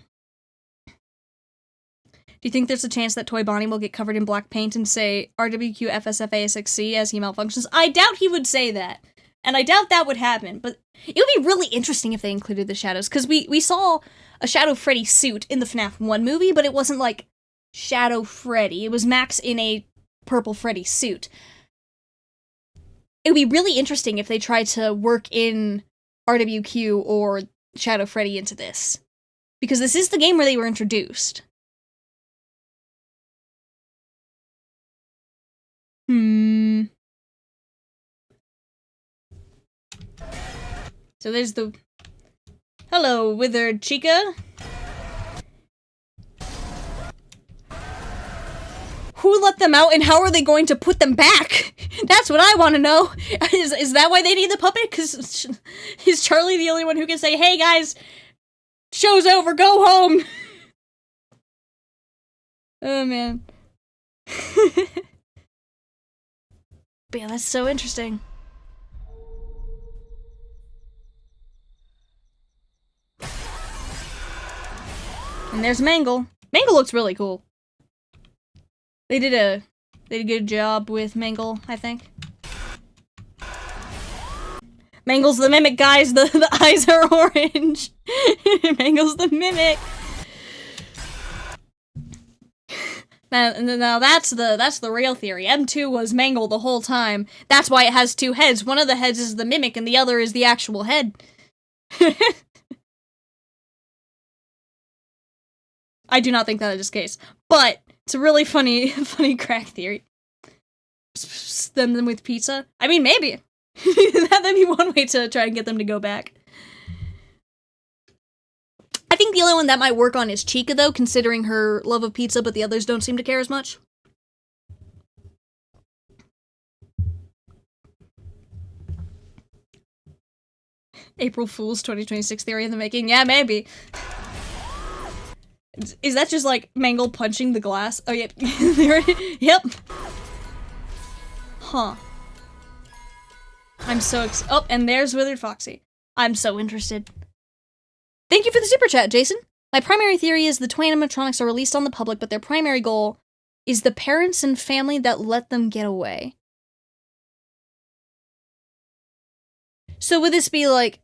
you think there's a chance that Toy Bonnie will get covered in black paint and say RWQ FSFASXC as he malfunctions? I doubt he would say that. And I doubt that would happen, but it would be really interesting if they included the shadows, because we saw a Shadow Freddy suit in the FNAF 1 movie, but it wasn't like Shadow Freddy. It was Max in a purple Freddy suit. It would be really interesting if they tried to work in RWQ or Shadow Freddy into this. Because this is the game where they were introduced. So there's the... Hello, withered chica. Who let them out and how are they going to put them back? That's what I want to know. Is that why they need the puppet? Because is Charlie the only one who can say, hey guys, show's over, go home? Oh man. But yeah, that's so interesting. And there's Mangle. Mangle looks really cool. They did a good job with Mangle, I think. Mangle's the mimic, guys. The eyes are orange. Mangle's the mimic. Now that's the real theory. M2 was Mangle the whole time. That's why it has two heads. One of the heads is the mimic, and the other is the actual head. I do not think that is the case, but it's a really funny crack theory. Stem them with pizza. I mean, maybe. That'd be one way to try and get them to go back. I think the only one that might work on is Chica, though, considering her love of pizza, but the others don't seem to care as much. April Fool's 2026 theory in the making. Yeah, maybe. Is that just, like, Mangle punching the glass? Oh, yep. Yep. Huh. I'm so oh, and there's Withered Foxy. I'm so interested. Thank you for the super chat, Jason. My primary theory is the twin animatronics are released on the public, but their primary goal is the parents and family that let them get away. So would this be, like,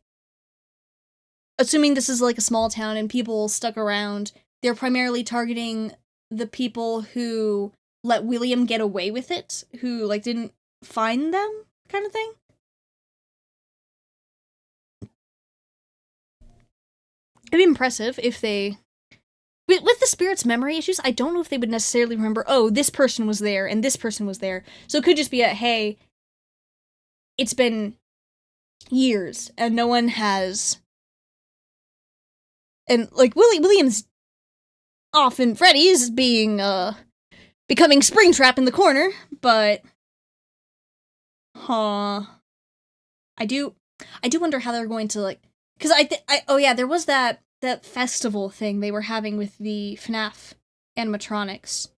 assuming this is, like, a small town and people stuck around, they're primarily targeting the people who let William get away with it, who, like, didn't find them, kind of thing? It'd be impressive if they... With the spirits' memory issues, I don't know if they would necessarily remember, oh, this person was there, and this person was there. So it could just be a, hey, it's been years, and no one has... And, like, William's often Freddy's being, becoming Springtrap in the corner, but... Huh. I do wonder how they're going to, like... Because oh yeah, there was that festival thing they were having with the FNAF animatronics.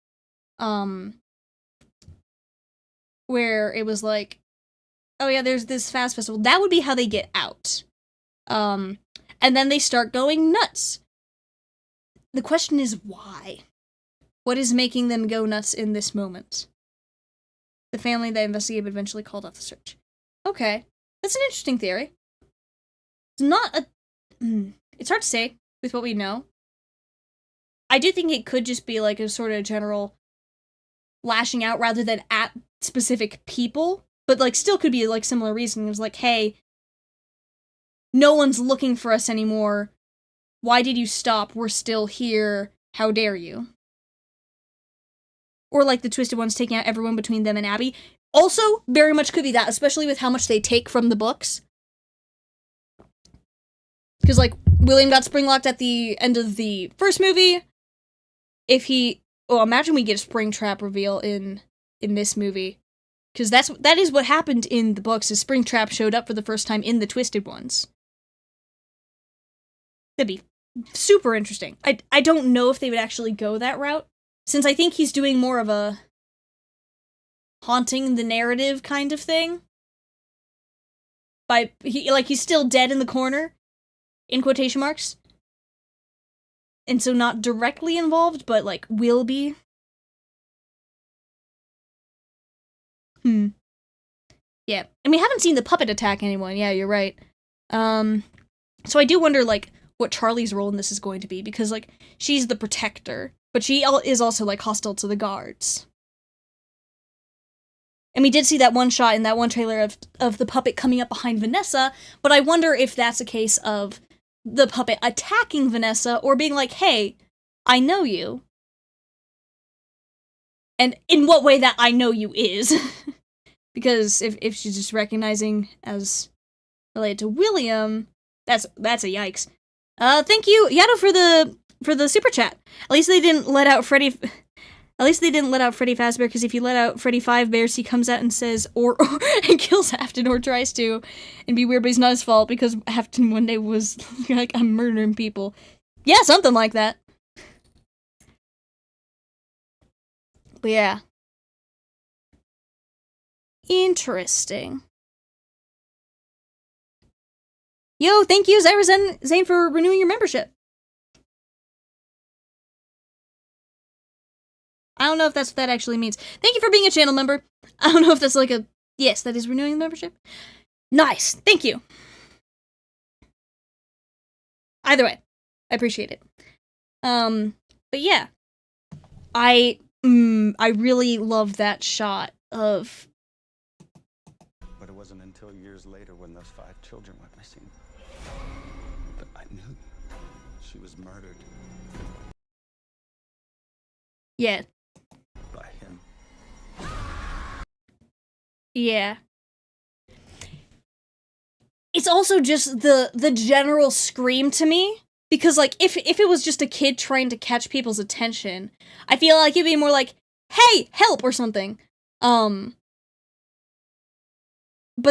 Where it was like, oh yeah, there's this fast festival. That would be how they get out. And then they start going nuts. The question is why? What is making them go nuts in this moment? The family that investigated eventually called off the search. Okay, that's an interesting theory. It's not a... It's hard to say with what we know. I do think it could just be like a sort of general lashing out rather than at specific people, but like still could be like similar reasons, like, hey, no one's looking for us anymore. Why did you stop? We're still here. How dare you? Or like the Twisted Ones taking out everyone between them and Abby. Also, very much could be that, especially with how much they take from the books. Because, like, William got spring-locked at the end of the first movie. If he... Oh, imagine we get a Springtrap reveal in this movie. Because that is what happened in the books, is Springtrap showed up for the first time in the Twisted Ones. That'd be super interesting. I don't know if they would actually go that route, since I think he's doing more of a haunting the narrative kind of thing. He's still dead in the corner. In quotation marks. And so not directly involved, but, like, will be. Yeah. And we haven't seen the puppet attack anyone. Yeah, you're right. So I do wonder, like, what Charlie's role in this is going to be, because, like, she's the protector, but she is also, like, hostile to the guards. And we did see that one shot in that one trailer of the puppet coming up behind Vanessa, but I wonder if that's a case of the puppet attacking Vanessa, or being like, hey, I know you. And in what way that I know you is. Because if she's just recognizing as related to William. That's a yikes. Thank you, Yato, for the super chat. At least they didn't let out Freddy. At least they didn't let out Freddy Fazbear, because if you let out Freddy Five Bears, he comes out and says, or and kills Afton, or tries to, and be weird, but it's not his fault, because Afton one day was like, I'm murdering people. Yeah, something like that. But yeah. Interesting. Yo, thank you, Zyra Zane, for renewing your membership. I don't know if that's what that actually means. Thank you for being a channel member. I don't know if that's like a... Yes, that is renewing the membership. Nice. Thank you. Either way, I appreciate it. But yeah. I really love that shot of... But it wasn't until years later when those 5 children went missing that I knew she was murdered Yeah. by him. Yeah. It's also just the general scream to me, because like if it was just a kid trying to catch people's attention, I feel like it'd be more like, "Hey, help," or something. But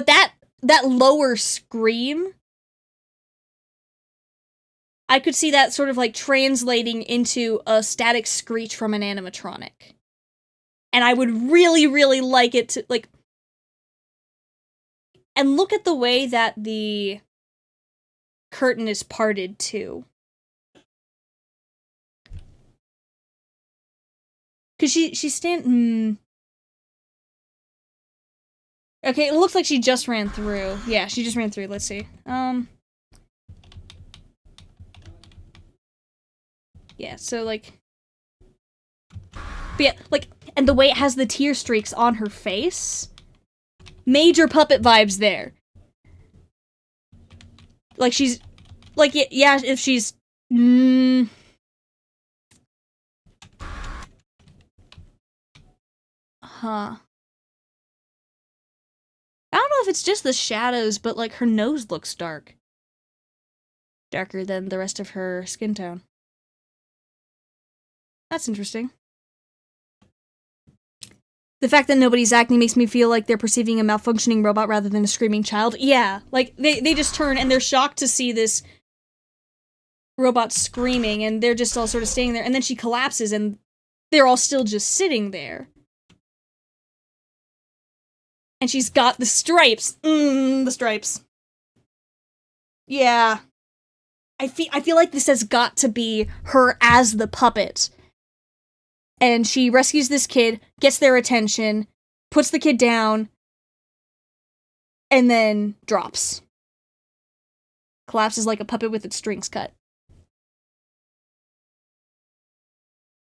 that lower scream, I could see that sort of like translating into a static screech from an animatronic. And I would really, really like it to, like... And look at the way that the curtain is parted, too. Because she's Okay, it looks like she just ran through. Yeah, she just ran through. Let's see. Yeah, so, like... But yeah, like, and the way it has the tear streaks on her face... Major puppet vibes there. Like, she's... Like, yeah, if she's... Huh. I don't know if it's just the shadows, but, like, her nose looks dark. Darker than the rest of her skin tone. That's interesting. The fact that nobody's acting makes me feel like they're perceiving a malfunctioning robot rather than a screaming child. Yeah, like, they just turn and they're shocked to see this robot screaming, and they're just all sort of staying there, and then she collapses and they're all still just sitting there. And she's got the stripes. The stripes. Yeah. I feel like this has got to be her as the puppet. And she rescues this kid, gets their attention, puts the kid down, and then drops. Collapses like a puppet with its strings cut.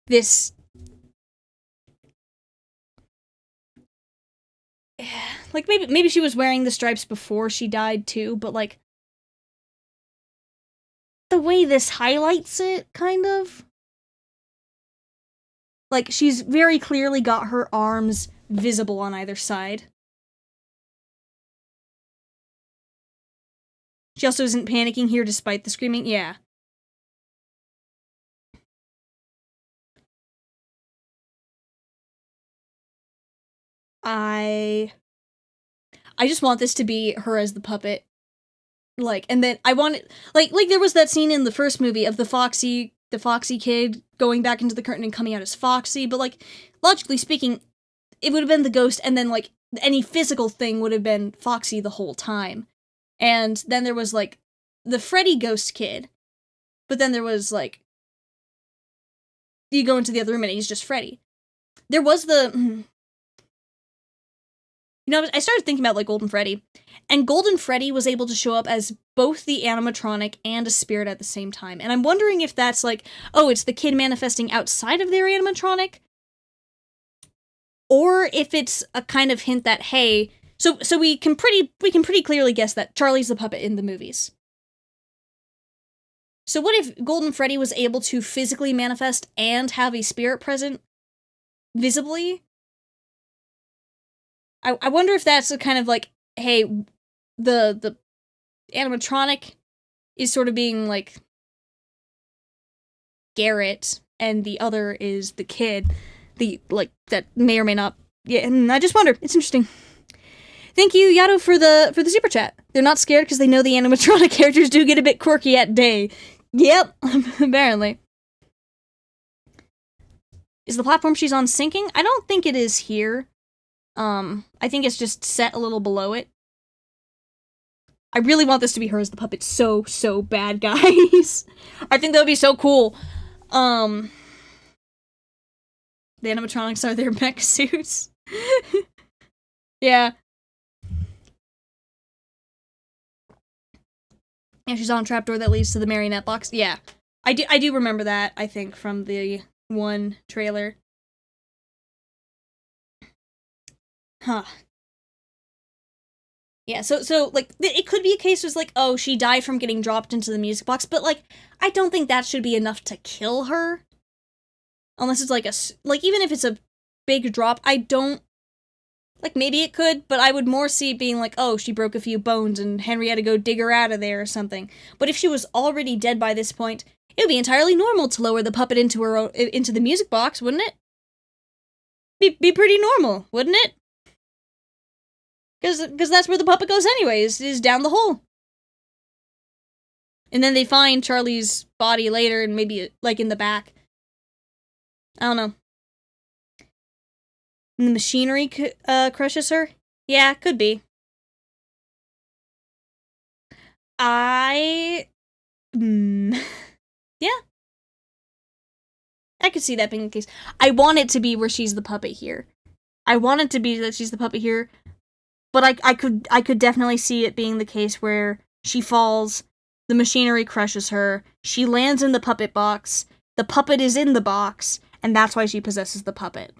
This... Like, maybe she was wearing the stripes before she died, too, but, like... The way this highlights it, kind of... Like, she's very clearly got her arms visible on either side. She also isn't panicking here despite the screaming. Yeah. I just want this to be her as the puppet. Like, and then I want it... Like there was that scene in the first movie of the Foxy kid going back into the curtain and coming out as Foxy, but, like, logically speaking, it would have been the ghost, and then, like, any physical thing would have been Foxy the whole time. And then there was, like, the Freddy ghost kid, but then there was, like, you go into the other room and he's just Freddy. There was the... You know, I started thinking about, like, Golden Freddy, and Golden Freddy was able to show up as both the animatronic and a spirit at the same time, and I'm wondering if that's, like, oh, it's the kid manifesting outside of their animatronic, or if it's a kind of hint that, hey, so we can pretty clearly guess that Charlie's the puppet in the movies. So what if Golden Freddy was able to physically manifest and have a spirit present visibly? I wonder if that's a kind of like, hey, the animatronic is sort of being like Garrett, and the other is the kid. That may or may not. Yeah, and I just wonder. It's interesting. Thank you, Yato, for the super chat. They're not scared because they know the animatronic characters do get a bit quirky at day. Yep, apparently. Is the platform she's on sinking? I don't think it is here. I think it's just set a little below it. I really want this to be her as the puppet so bad, guys. I think that would be so cool. The animatronics are their mech suits. Yeah. Yeah, she's on a trapdoor that leads to the marionette box. Yeah. I do remember that, I think, from the one trailer. Huh. Yeah, so like, it could be a case was like, oh, she died from getting dropped into the music box, but, like, I don't think that should be enough to kill her. Unless it's, like, even if it's a big drop, I don't, like, maybe it could, but I would more see it being like, oh, she broke a few bones and Henry had to go dig her out of there or something. But if she was already dead by this point, it would be entirely normal to lower the puppet into into the music box, wouldn't it? Be pretty normal, wouldn't it? Because that's where the puppet goes anyways, is down the hole. And then they find Charlie's body later and maybe, like, in the back. I don't know. And the machinery crushes her? Yeah, could be. Yeah. I could see that being the case. I want it to be where she's the puppet here. I want it to be that she's the puppet here. But I could definitely see it being the case where she falls, the machinery crushes her, she lands in the puppet box, the puppet is in the box, and that's why she possesses the puppet.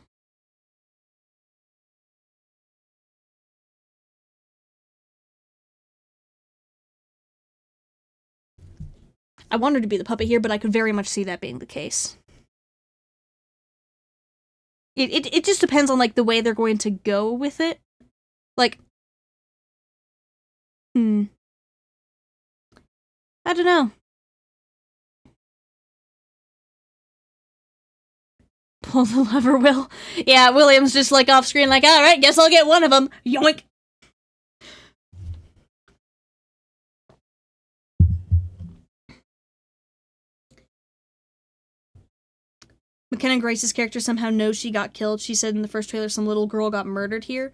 I want her to be the puppet here, but I could very much see that being the case. It just depends on, like, the way they're going to go with it. Like, I don't know. Pull the lever, Will. Yeah, William's just, like, off screen, like, alright, guess I'll get one of them. Yoink! McKenna Grace's character somehow knows she got killed. She said in the first trailer some little girl got murdered here.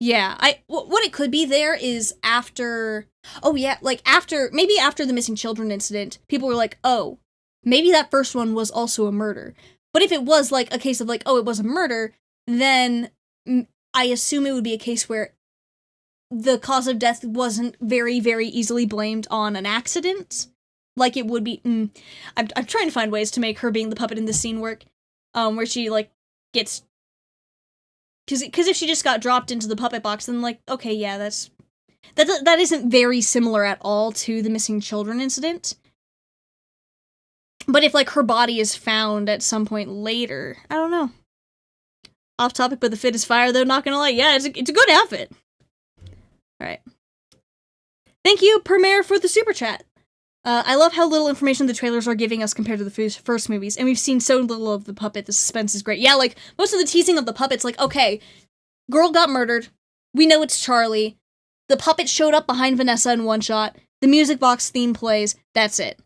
Yeah, what it could be there is after, oh yeah, like maybe after the missing children incident, people were like, oh, maybe that first one was also a murder. But if it was like a case of like, oh, it was a murder, then I assume it would be a case where the cause of death wasn't very, very easily blamed on an accident. Like it would be, I'm trying to find ways to make her being the puppet in this scene work, where she like gets, because if she just got dropped into the puppet box, then like, okay, yeah, that isn't very similar at all to the missing children incident. But if like her body is found at some point later, I don't know. Off topic, but the fit is fire though, not gonna lie. Yeah, it's a good outfit. Alright. Thank you, Premiere, for the super chat. I love how little information the trailers are giving us compared to the first movies, and we've seen so little of the puppet. The suspense is great. Yeah, like, most of the teasing of the puppet's like, okay, girl got murdered, we know it's Charlie, the puppet showed up behind Vanessa in one shot, the music box theme plays, that's it.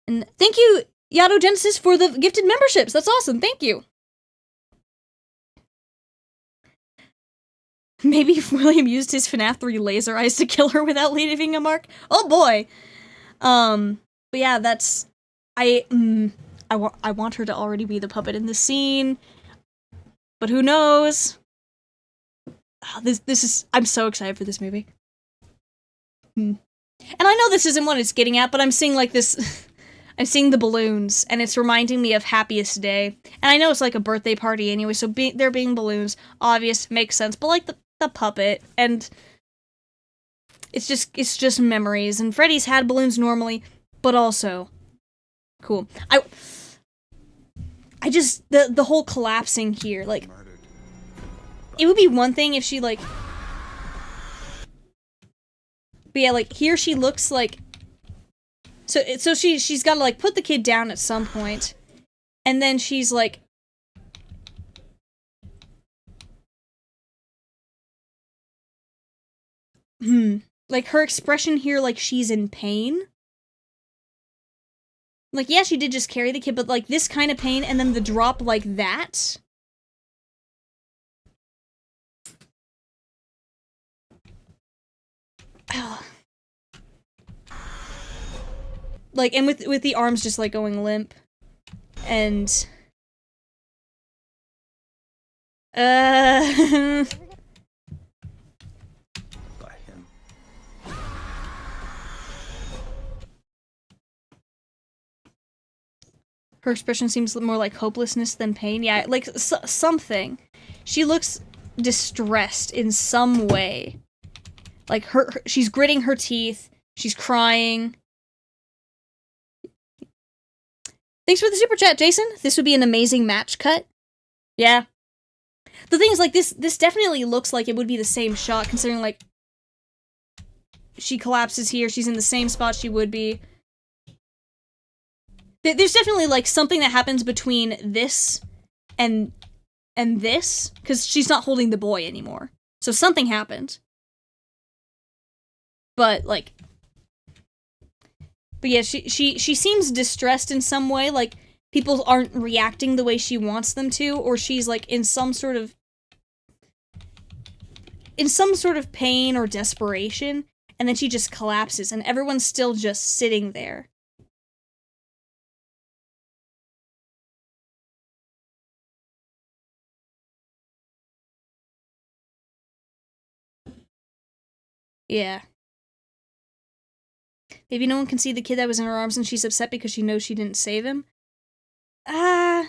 And thank you, Yato Genesis, for the gifted memberships, that's awesome, thank you. Maybe if William used his FNAF 3 laser eyes to kill her without leaving a mark? Oh boy! But yeah, that's, I want her to already be the puppet in the scene, but who knows? Oh, this is, I'm so excited for this movie. And I know this isn't what it's getting at, but I'm seeing like this, I'm seeing the balloons, and it's reminding me of Happiest Day, and I know it's like a birthday party anyway, so there being balloons, obvious, makes sense, but like the puppet, and it's just memories, and Freddy's had balloons normally, but also cool. I just, the whole collapsing here, like, it would be one thing if she, like, But yeah, like, here she looks like... So she's gotta, like, put the kid down at some point. And then she's, like... Like, her expression here, like, she's in pain. Like, yeah, she did just carry the kid, but, like, this kind of pain, and then the drop like that. Like, and with the arms just, like, going limp. And... By him. Her expression seems more like hopelessness than pain. Yeah, like, something. She looks distressed in some way. Like, she's gritting her teeth. She's crying. Thanks for the super chat, Jason. This would be an amazing match cut. Yeah. The thing is, like, this definitely looks like it would be the same shot, considering, like, she collapses here. She's in the same spot she would be. There's definitely, like, something that happens between this and this, because she's not holding the boy anymore. So something happened. But, like... But yeah, she seems distressed in some way, like, people aren't reacting the way she wants them to, or she's, like, in some sort of pain or desperation, and then she just collapses, and everyone's still just sitting there. Yeah. Maybe no one can see the kid that was in her arms and she's upset because she knows she didn't save him. I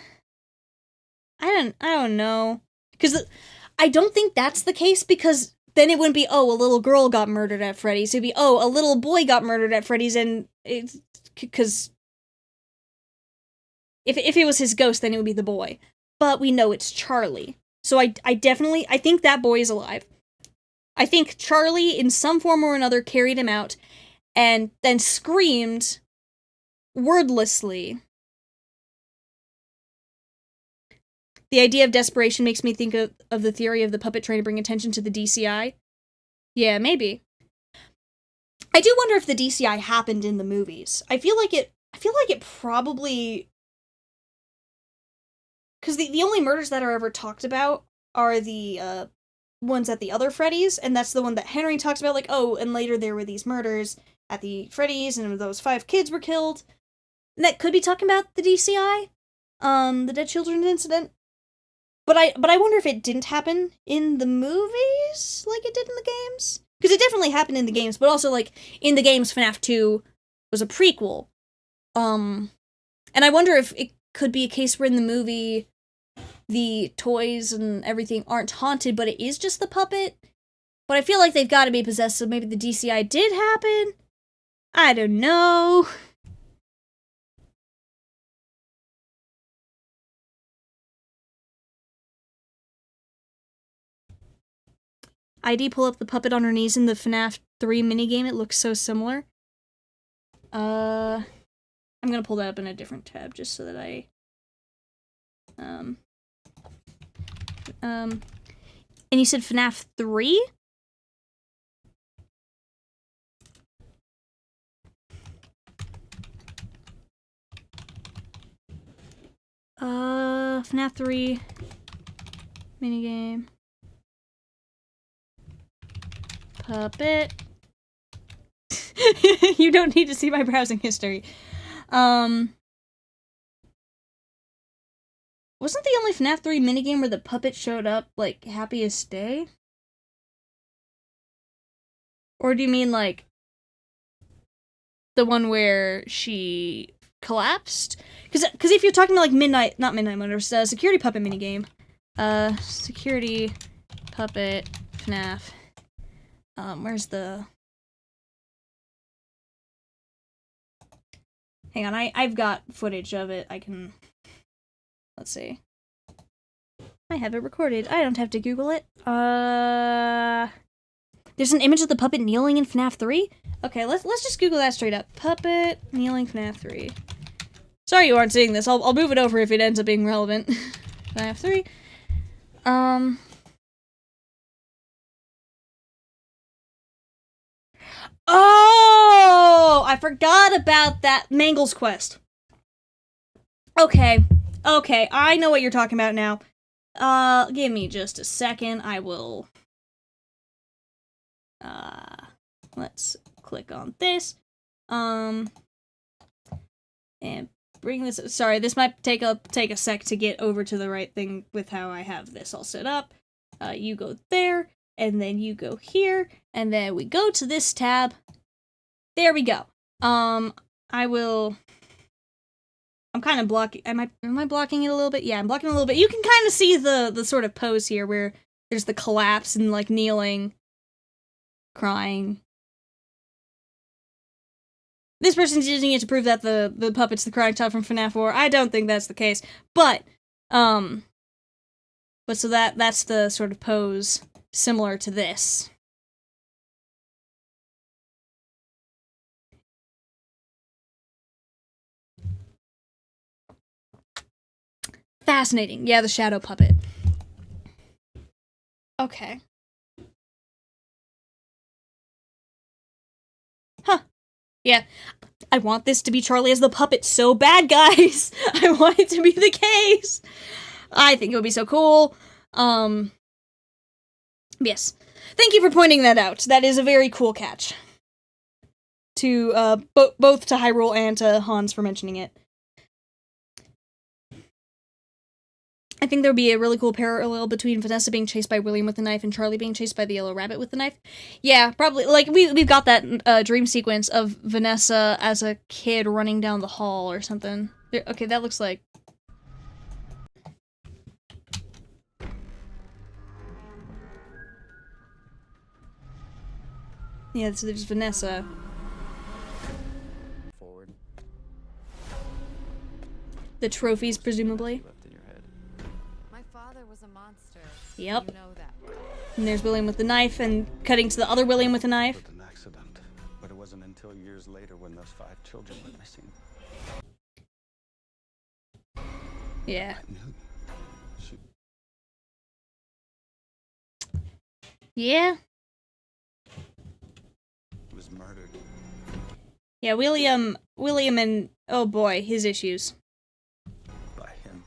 don't know. Because I don't think that's the case, because then it wouldn't be, oh, a little girl got murdered at Freddy's. It'd be, oh, a little boy got murdered at Freddy's, and it's... Because... If it was his ghost, then it would be the boy. But we know it's Charlie. So I definitely... I think that boy is alive. I think Charlie, in some form or another, carried him out, and then screamed wordlessly. The idea of desperation makes me think of the theory of the puppet trying to bring attention to the DCI. Yeah, maybe. I do wonder if the DCI happened in the movies. I feel like it probably... Because the only murders that are ever talked about are the ones at the other Freddy's, and that's the one that Henry talks about, like, oh, and later there were these murders at the Freddy's, and those 5 kids were killed. And that could be talking about the DCI, the Dead Children incident. But I wonder if it didn't happen in the movies like it did in the games. Because it definitely happened in the games, but also, like, in the games, FNAF 2 was a prequel. And I wonder if it could be a case where in the movie the toys and everything aren't haunted, but it is just the puppet. But I feel like they've got to be possessed, so maybe the DCI did happen? I don't know. ID pull up the puppet on her knees in the FNAF 3 minigame. It looks so similar. I'm gonna pull that up in a different tab just so that I... And you said FNAF 3? FNAF 3 minigame. Puppet. You don't need to see my browsing history. Wasn't the only FNAF 3 minigame where the puppet showed up, like, Happiest Day? Or do you mean, like, the one where she collapsed? Because if you're talking about, like, not Midnight Motors, Security Puppet minigame. Security Puppet FNAF. Where's the... Hang on, I've got footage of it. I can... Let's see. I have it recorded. I don't have to Google it. But There's an image of the puppet kneeling in FNAF 3? Okay, let's just Google that straight up. Puppet kneeling FNAF 3. Sorry you aren't seeing this. I'll move it over if it ends up being relevant. FNAF 3. Oh! I forgot about that Mangle's Quest. Okay. Okay, I know what you're talking about now. Give me just a second. I will... let's click on this. And bring this... Sorry, this might take a sec to get over to the right thing with how I have this all set up. You go there, and then you go here, and then we go to this tab. There we go. I will... I'm kind of blocking... Am I blocking it a little bit? Yeah, I'm blocking it a little bit. You can kind of see the sort of pose here where there's the collapse and, like, kneeling, crying. This person's using it to prove that the puppet's the crying child from FNAF 4. I don't think that's the case. But so that's the sort of pose similar to this. Fascinating. Yeah, the shadow puppet. Okay. Huh. Yeah. I want this to be Charlie as the puppet so bad, guys! I want it to be the case! I think it would be so cool. Yes. Thank you for pointing that out. That is a very cool catch. To, both to Hyrule and to Hans for mentioning it. I think there would be a really cool parallel between Vanessa being chased by William with a knife and Charlie being chased by the yellow rabbit with the knife. Yeah, probably. Like, we've got that dream sequence of Vanessa as a kid running down the hall or something. Okay, that looks like... Yeah, so there's Vanessa. Forward. The trophies, presumably. Left in your head. My father was a monster. Yep. You know that. And there's William with the knife, and cutting to the other William with a knife. With an accident. But it wasn't until years later when those 5 children went missing. Yeah. I knew she Yeah? was murdered. Yeah, William and, oh boy, his issues. By him.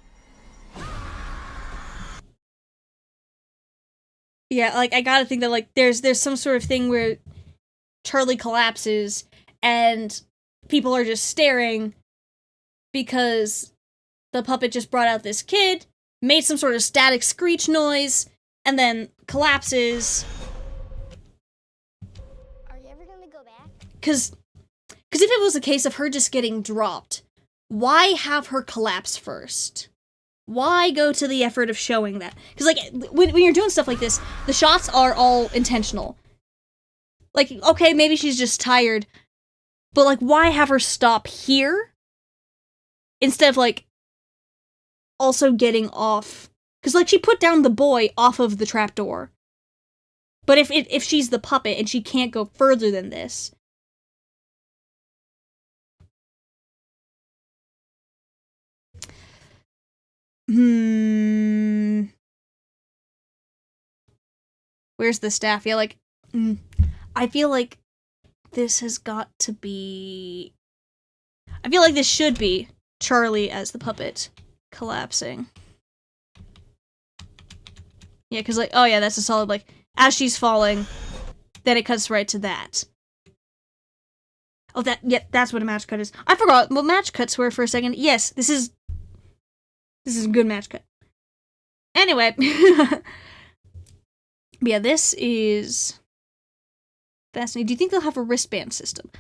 Yeah, like, I gotta think that, like, there's some sort of thing where Charlie collapses, and people are just staring because the puppet just brought out this kid, made some sort of static screech noise, and then collapses. Are you ever gonna go back? Because if it was a case of her just getting dropped, why have her collapse first? Why go to the effort of showing that? Because, like, when you're doing stuff like this, the shots are all intentional. Like, okay, maybe she's just tired, but, like, why have her stop here? Instead of, like, also getting off. Because, like, she put down the boy off of the trapdoor. But if she's the puppet and she can't go further than this... Where's the staff? Yeah, like, I feel like this has got to be... I feel like this should be Charlie as the puppet collapsing. Yeah, because, like, oh yeah, that's a solid, like, as she's falling, then it cuts right to that. Oh, that's what a match cut is. I forgot what match cuts were for a second. Yes, this is a good match cut. Anyway. Yeah, this is fascinating. Do you think they'll have a wristband system?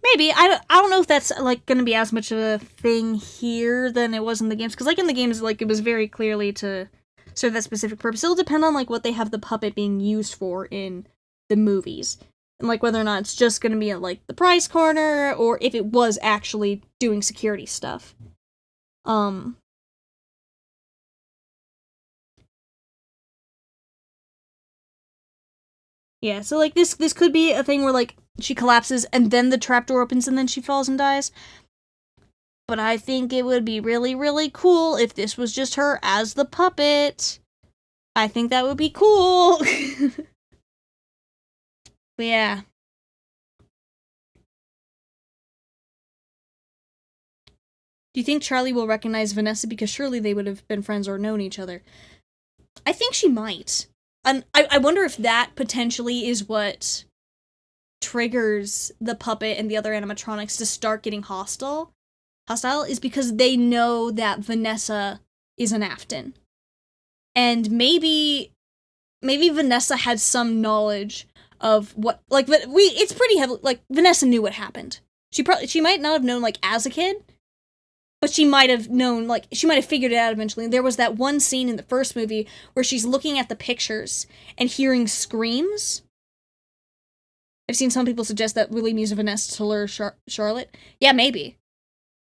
Maybe. I don't know if that's, like, gonna be as much of a thing here than it was in the games. Because, like, in the games, like, it was very clearly to serve that specific purpose. It'll depend on, like, what they have the puppet being used for in the movies. And, like, whether or not it's just gonna be at, like, the prize corner, or if it was actually doing security stuff. Yeah, so like this could be a thing where like she collapses and then the trapdoor opens and then she falls and dies. But I think it would be really, really cool if this was just her as the puppet. I think that would be cool. But yeah. Do you think Charlie will recognize Vanessa? Because surely they would have been friends or known each other. I think she might. And I wonder if that potentially is what triggers the puppet and the other animatronics to start getting hostile. Hostile is because they know that Vanessa is an Afton. And maybe Vanessa had some knowledge of what, like, it's pretty heavy, like, Vanessa knew what happened. She might not have known, like, as a kid, but she might have known, like, she might have figured it out eventually. And there was that one scene in the first movie where she's looking at the pictures and hearing screams. I've seen some people suggest that William used Vanessa to lure Charlotte. Yeah, maybe.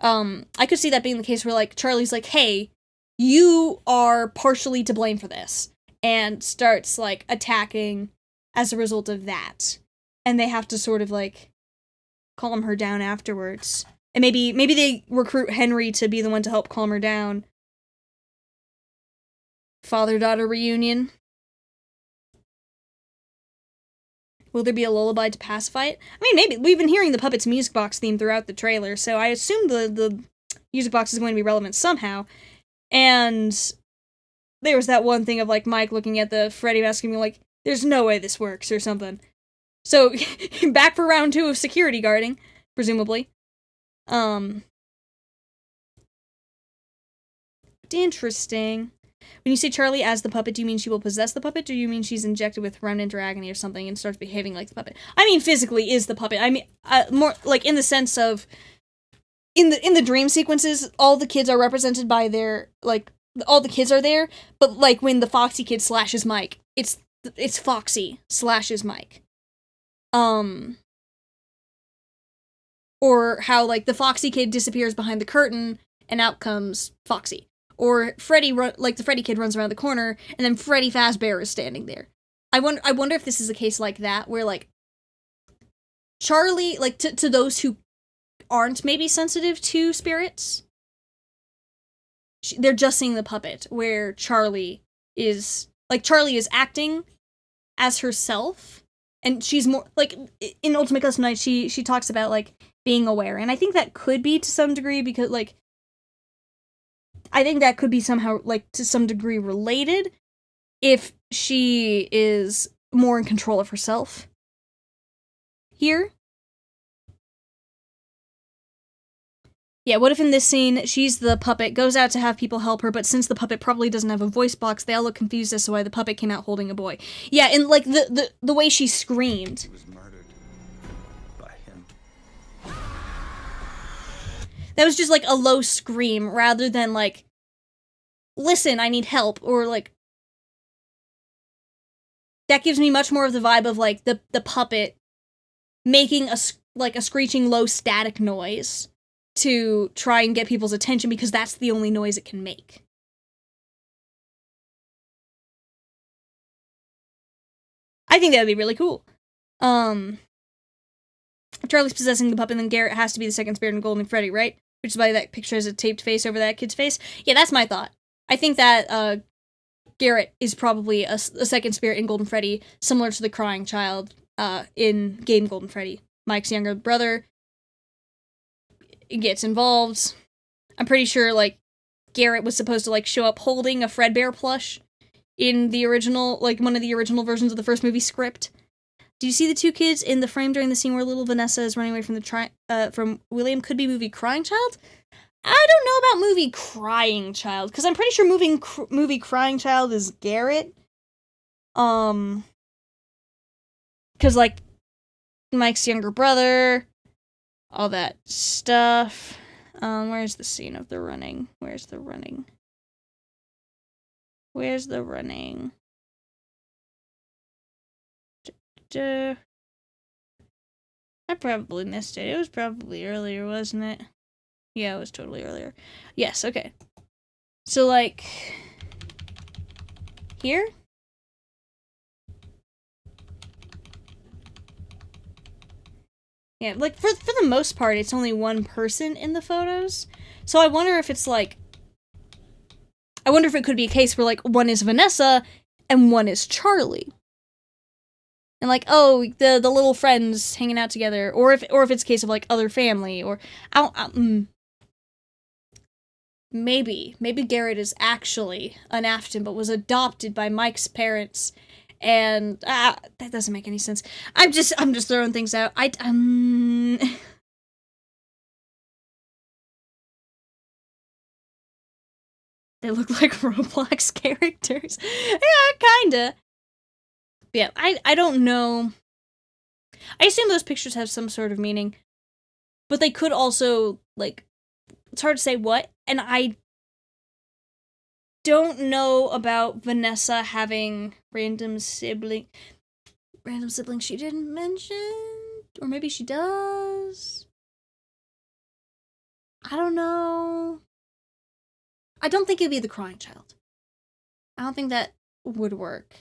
I could see that being the case where, like, Charlie's like, hey, you are partially to blame for this, and starts, like, attacking as a result of that. And they have to sort of, like, calm her down afterwards. And maybe they recruit Henry to be the one to help calm her down. Father-daughter reunion. Will there be a lullaby to pacify it? I mean, maybe. We've been hearing the Puppets music box theme throughout the trailer, so I assume the music box is going to be relevant somehow. And there was that one thing of, like, Mike looking at the Freddy mask and being like, there's no way this works, or something. So, back for round 2 of security guarding, presumably. Interesting. When you say Charlie as the puppet, do you mean she will possess the puppet, or do you mean she's injected with remnant or agony or something and starts behaving like the puppet? I mean, physically is the puppet. I mean, more, like, in the sense of, in the dream sequences, all the kids are represented by their, like, all the kids are there, but, like, when the Foxy kid slashes Mike, it's Foxy slashes Mike. Or how, like, the Foxy kid disappears behind the curtain, and out comes Foxy. Or Freddy, like, the Freddy kid runs around the corner, and then Freddy Fazbear is standing there. I wonder if this is a case like that, where, like, Charlie, like, to those who aren't maybe sensitive to spirits, they're just seeing the puppet, where Charlie is acting as herself, and she's more, like, in Ultimate Custom Night, she talks about, like, being aware, and I think that could be to some degree, because, like, I think that could be somehow, like, to some degree related, if she is more in control of herself here. Yeah, what if in this scene, she's the puppet, goes out to have people help her, but since the puppet probably doesn't have a voice box, they all look confused as to why the puppet came out holding a boy. Yeah, and, like, the way she screamed. He was murdered by him. That was just, like, a low scream, rather than, like, listen, I need help, or, like, that gives me much more of the vibe of, like, the puppet making a screeching low static noise to try and get people's attention, because that's the only noise it can make. I think that would be really cool. If Charlie's possessing the puppet, then Garrett has to be the second spirit in Golden Freddy, right? Which is why that picture has a taped face over that kid's face. Yeah, that's my thought. I think that Garrett is probably a second spirit in Golden Freddy, similar to the crying child in game Golden Freddy. Mike's younger brother gets involved. I'm pretty sure, like, Garrett was supposed to, like, show up holding a Fredbear plush in the original, like, one of the original versions of the first movie script. Do you see the two kids in the frame during the scene where little Vanessa is running away from from William? Could be movie Crying Child? I don't know about movie Crying Child, because I'm pretty sure movie Crying Child is Garrett. Because, like, Mike's younger brother, all that stuff. Where's the scene of the running? Where's the running? I probably missed it. It was probably earlier, wasn't it? Yeah, it was totally earlier. Yes, okay. So, like, here? Yeah, like, for the most part, it's only one person in the photos. So I wonder if it's, like... I wonder if it could be a case where, like, one is Vanessa and one is Charlie. And, like, oh, the little friends hanging out together. Or if it's a case of, like, other family. Or... Maybe Garrett is actually an Afton, but was adopted by Mike's parents. And that doesn't make any sense. I'm just throwing things out. They look like Roblox characters. Yeah, kinda. Yeah, I don't know. I assume those pictures have some sort of meaning. But they could also, like, it's hard to say what, and I don't know about Vanessa having random siblings she didn't mention, or maybe she does. I don't know. I don't think it'd be the crying child. I don't think that would work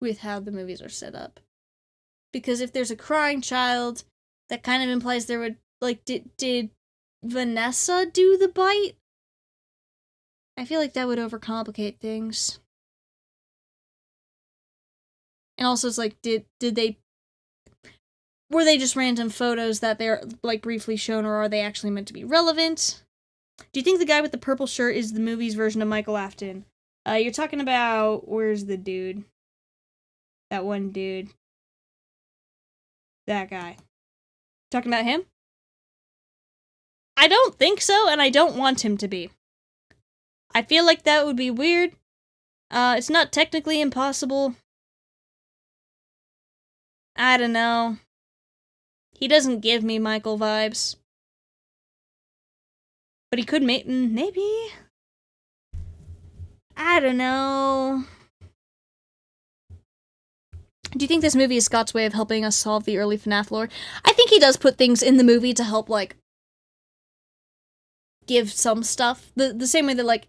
with how the movies are set up. Because if there's a crying child, that kind of implies there would, like, did Vanessa do the bite? I feel like that would overcomplicate things. And also, it's like, were they just random photos that they're, like, briefly shown, or are they actually meant to be relevant? Do you think the guy with the purple shirt is the movie's version of Michael Afton? You're talking about, where's the dude? That one dude. That guy. Talking about him? I don't think so, and I don't want him to be. I feel like that would be weird. It's not technically impossible. I don't know. He doesn't give me Michael vibes. But he could maybe? I don't know. Do you think this movie is Scott's way of helping us solve the early FNAF lore? I think he does put things in the movie to help, like, give some stuff. The same way that, like,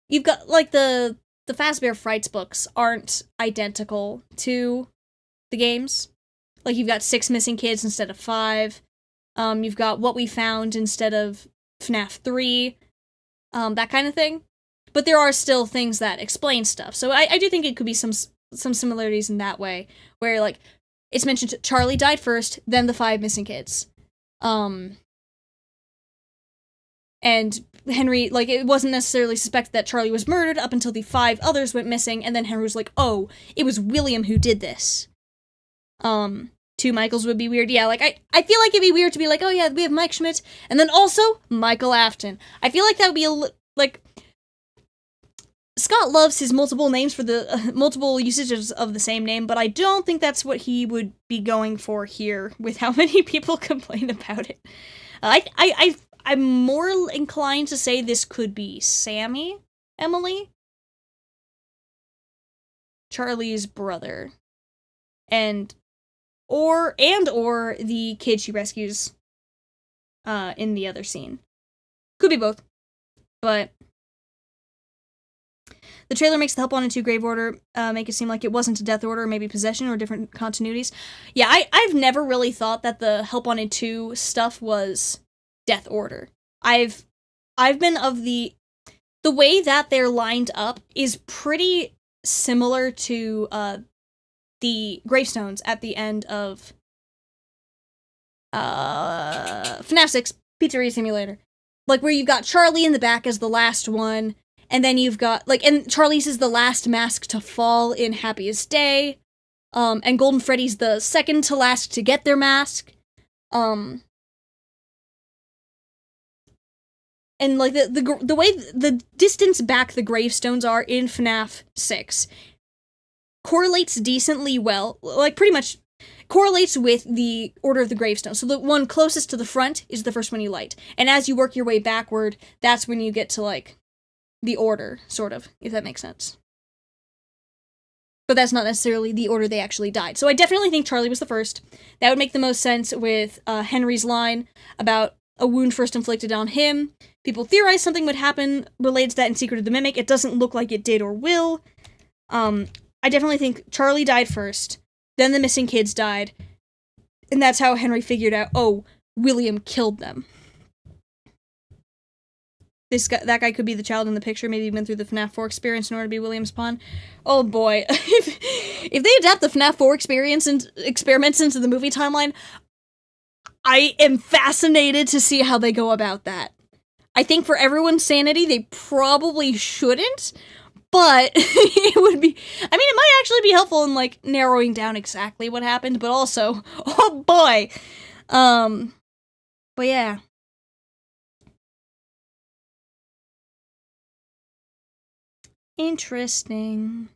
you've got, like, the Fazbear Frights books aren't identical to the games. Like, you've got 6 missing kids instead of 5. You've got What We Found instead of FNAF 3. That kind of thing. But there are still things that explain stuff. So I do think it could be some similarities in that way. Where, like, it's mentioned Charlie died first, then the 5 missing kids. And Henry, like, it wasn't necessarily suspected that Charlie was murdered up until the 5 others went missing, and then Henry was like, oh, it was William who did this. 2 Michaels would be weird. Yeah, like, I feel like it'd be weird to be like, oh yeah, we have Mike Schmidt, and then also Michael Afton. I feel like that would be like, Scott loves his multiple names for the multiple usages of the same name, but I don't think that's what he would be going for here with how many people complain about it. I'm more inclined to say this could be Sammy, Emily, Charlie's brother, or the kid she rescues in the other scene. Could be both, but the trailer makes the Help Wanted 2 Grave Order make it seem like it wasn't a death order, maybe possession or different continuities. Yeah, I've never really thought that the Help Wanted 2 stuff was death order. I've been of the way that they're lined up is pretty similar to the gravestones at the end of FNAF 6 Pizzeria Simulator. Like, where you've got Charlie in the back as the last one, and then you've got, like, and Charlie's is the last mask to fall in Happiest Day, and Golden Freddy's the second to last to get their mask, and, like, the way the distance back the gravestones are in FNAF 6 correlates decently well, like, pretty much correlates with the order of the gravestones. So the one closest to the front is the first one you light. And as you work your way backward, that's when you get to, like, the order, sort of, if that makes sense. But that's not necessarily the order they actually died. So I definitely think Charlie was the first. That would make the most sense with Henry's line about a wound first inflicted on him. People theorize something would happen related to that in Secret of the Mimic. It doesn't look like it did or will. I definitely think Charlie died first. Then the missing kids died. And that's how Henry figured out, oh, William killed them. That guy could be the child in the picture, maybe even through the FNAF 4 experience in order to be William's pawn. Oh boy. if they adapt the FNAF 4 experience and experiments into the movie timeline, I am fascinated to see how they go about that. I think for everyone's sanity, they probably shouldn't, but it would be, I mean, it might actually be helpful in, like, narrowing down exactly what happened, but also, oh boy. But yeah. Interesting.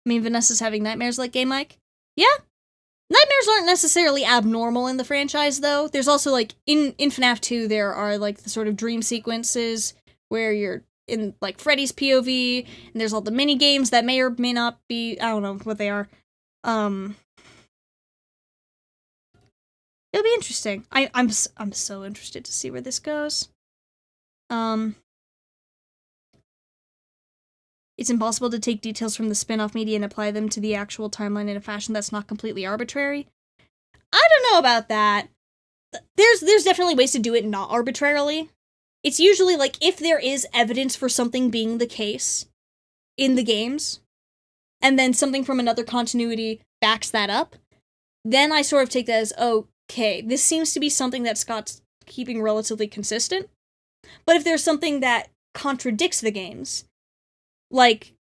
I mean, Vanessa's having nightmares like Gay Mike? Yeah. Nightmares aren't necessarily abnormal in the franchise, though. There's also, like, in FNAF 2, there are, like, the sort of dream sequences where you're in, like, Freddy's POV, and there's all the mini-games that may or may not be, I don't know what they are. It'll be interesting. I'm so interested to see where this goes. It's impossible to take details from the spin-off media and apply them to the actual timeline in a fashion that's not completely arbitrary. I don't know about that. There's definitely ways to do it not arbitrarily. It's usually, like, if there is evidence for something being the case in the games, and then something from another continuity backs that up, then I sort of take that as, okay, this seems to be something that Scott's keeping relatively consistent. But if there's something that contradicts the games, like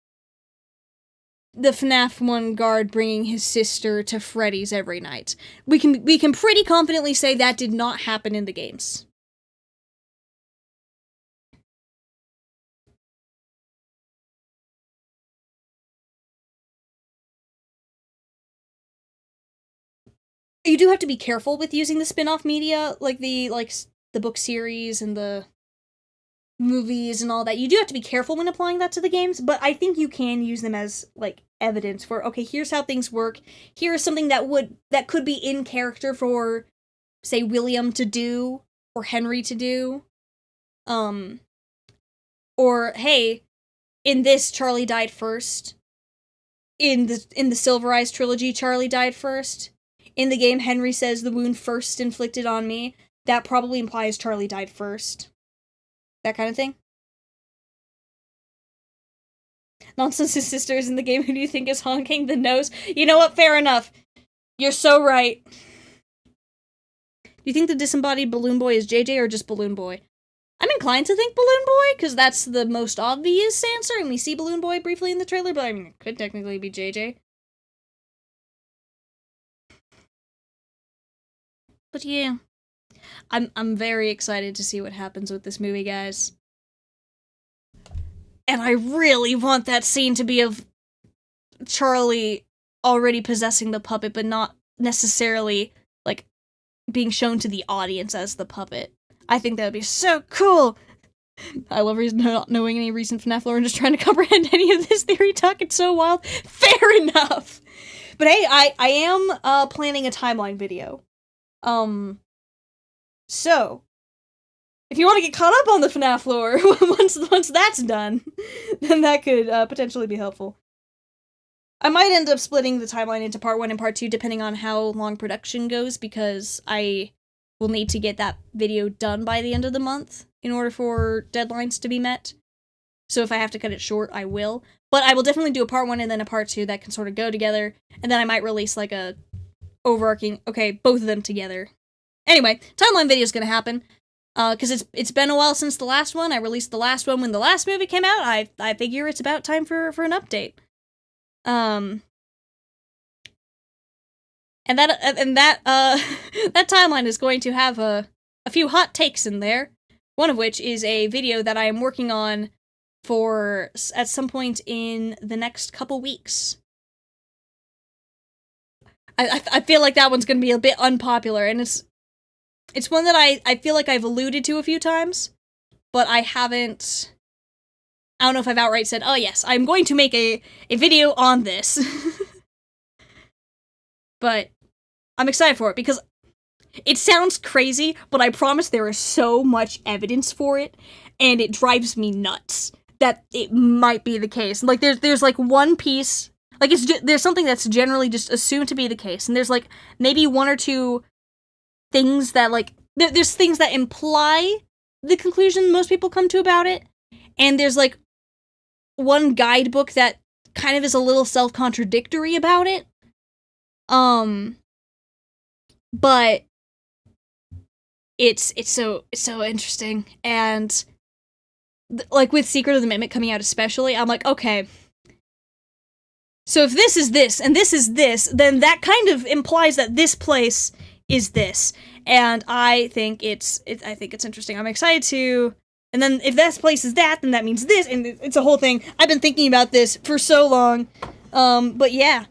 the FNAF 1 guard bringing his sister to Freddy's every night, we can pretty confidently say that did not happen in the games. You do have to be careful with using the spin-off media, like the book series and the movies and all that. You do have to be careful when applying that to the games, but I think you can use them as, like, evidence for, okay, here's how things work. Here's something that could be in character for, say, William to do, or Henry to do. Or, hey, in this, Charlie died first. In the Silver Eyes trilogy, Charlie died first. In the game, Henry says the wound first inflicted on me. That probably implies Charlie died first. That kind of thing. Nonsense's sister is in the game. Who do you think is honking the nose? You know what? Fair enough. You're so right. Do you think the disembodied Balloon Boy is JJ or just Balloon Boy? I'm inclined to think Balloon Boy, because that's the most obvious answer, and we see Balloon Boy briefly in the trailer, but I mean, it could technically be JJ. But yeah. I'm very excited to see what happens with this movie, guys. And I really want that scene to be of Charlie already possessing the puppet, but not necessarily, like, being shown to the audience as the puppet. I think that would be so cool! I love not knowing any recent FNAF lore and just trying to comprehend any of this theory talk. It's so wild. Fair enough! But hey, I am planning a timeline video. So, if you want to get caught up on the FNAF lore, once that's done, then that could potentially be helpful. I might end up splitting the timeline into part 1 and part 2, depending on how long production goes, because I will need to get that video done by the end of the month in order for deadlines to be met. So if I have to cut it short, I will. But I will definitely do a part 1 and then a part 2 that can sort of go together, and then I might release, like, a overarching, okay, both of them together. Anyway, timeline video is gonna happen, because it's been a while since the last one. I released the last one when the last movie came out. I figure it's about time for an update. And that that timeline is going to have a few hot takes in there. One of which is a video that I am working on for at some point in the next couple weeks. I feel like that one's gonna be a bit unpopular, and it's one that I feel like I've alluded to a few times, but I don't know if I've outright said, oh yes, I'm going to make a video on this. But I'm excited for it, because it sounds crazy, but I promise there is so much evidence for it, and it drives me nuts that it might be the case. Like, there's like one piece Like, there's something that's generally just assumed to be the case, and there's, like, maybe one or two things that, like, there's things that imply the conclusion most people come to about it, and there's, like, one guidebook that kind of is a little self-contradictory about it. But it's so interesting, and like with Secret of the Mimic coming out especially, I'm like, okay, so if this is this and this is this, then that kind of implies that this place is this, and I think it's interesting. I'm excited to. And then if this place is that, then that means this, and it's a whole thing. I've been thinking about this for so long. But yeah,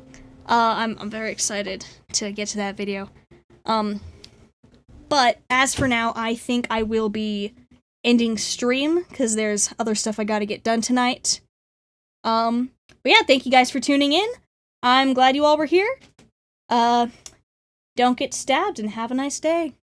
I'm very excited to get to that video. But as for now, I think I will be ending stream, because there's other stuff I gotta get done tonight. But yeah, thank you guys for tuning in. I'm glad you all were here. Don't get stabbed, and have a nice day.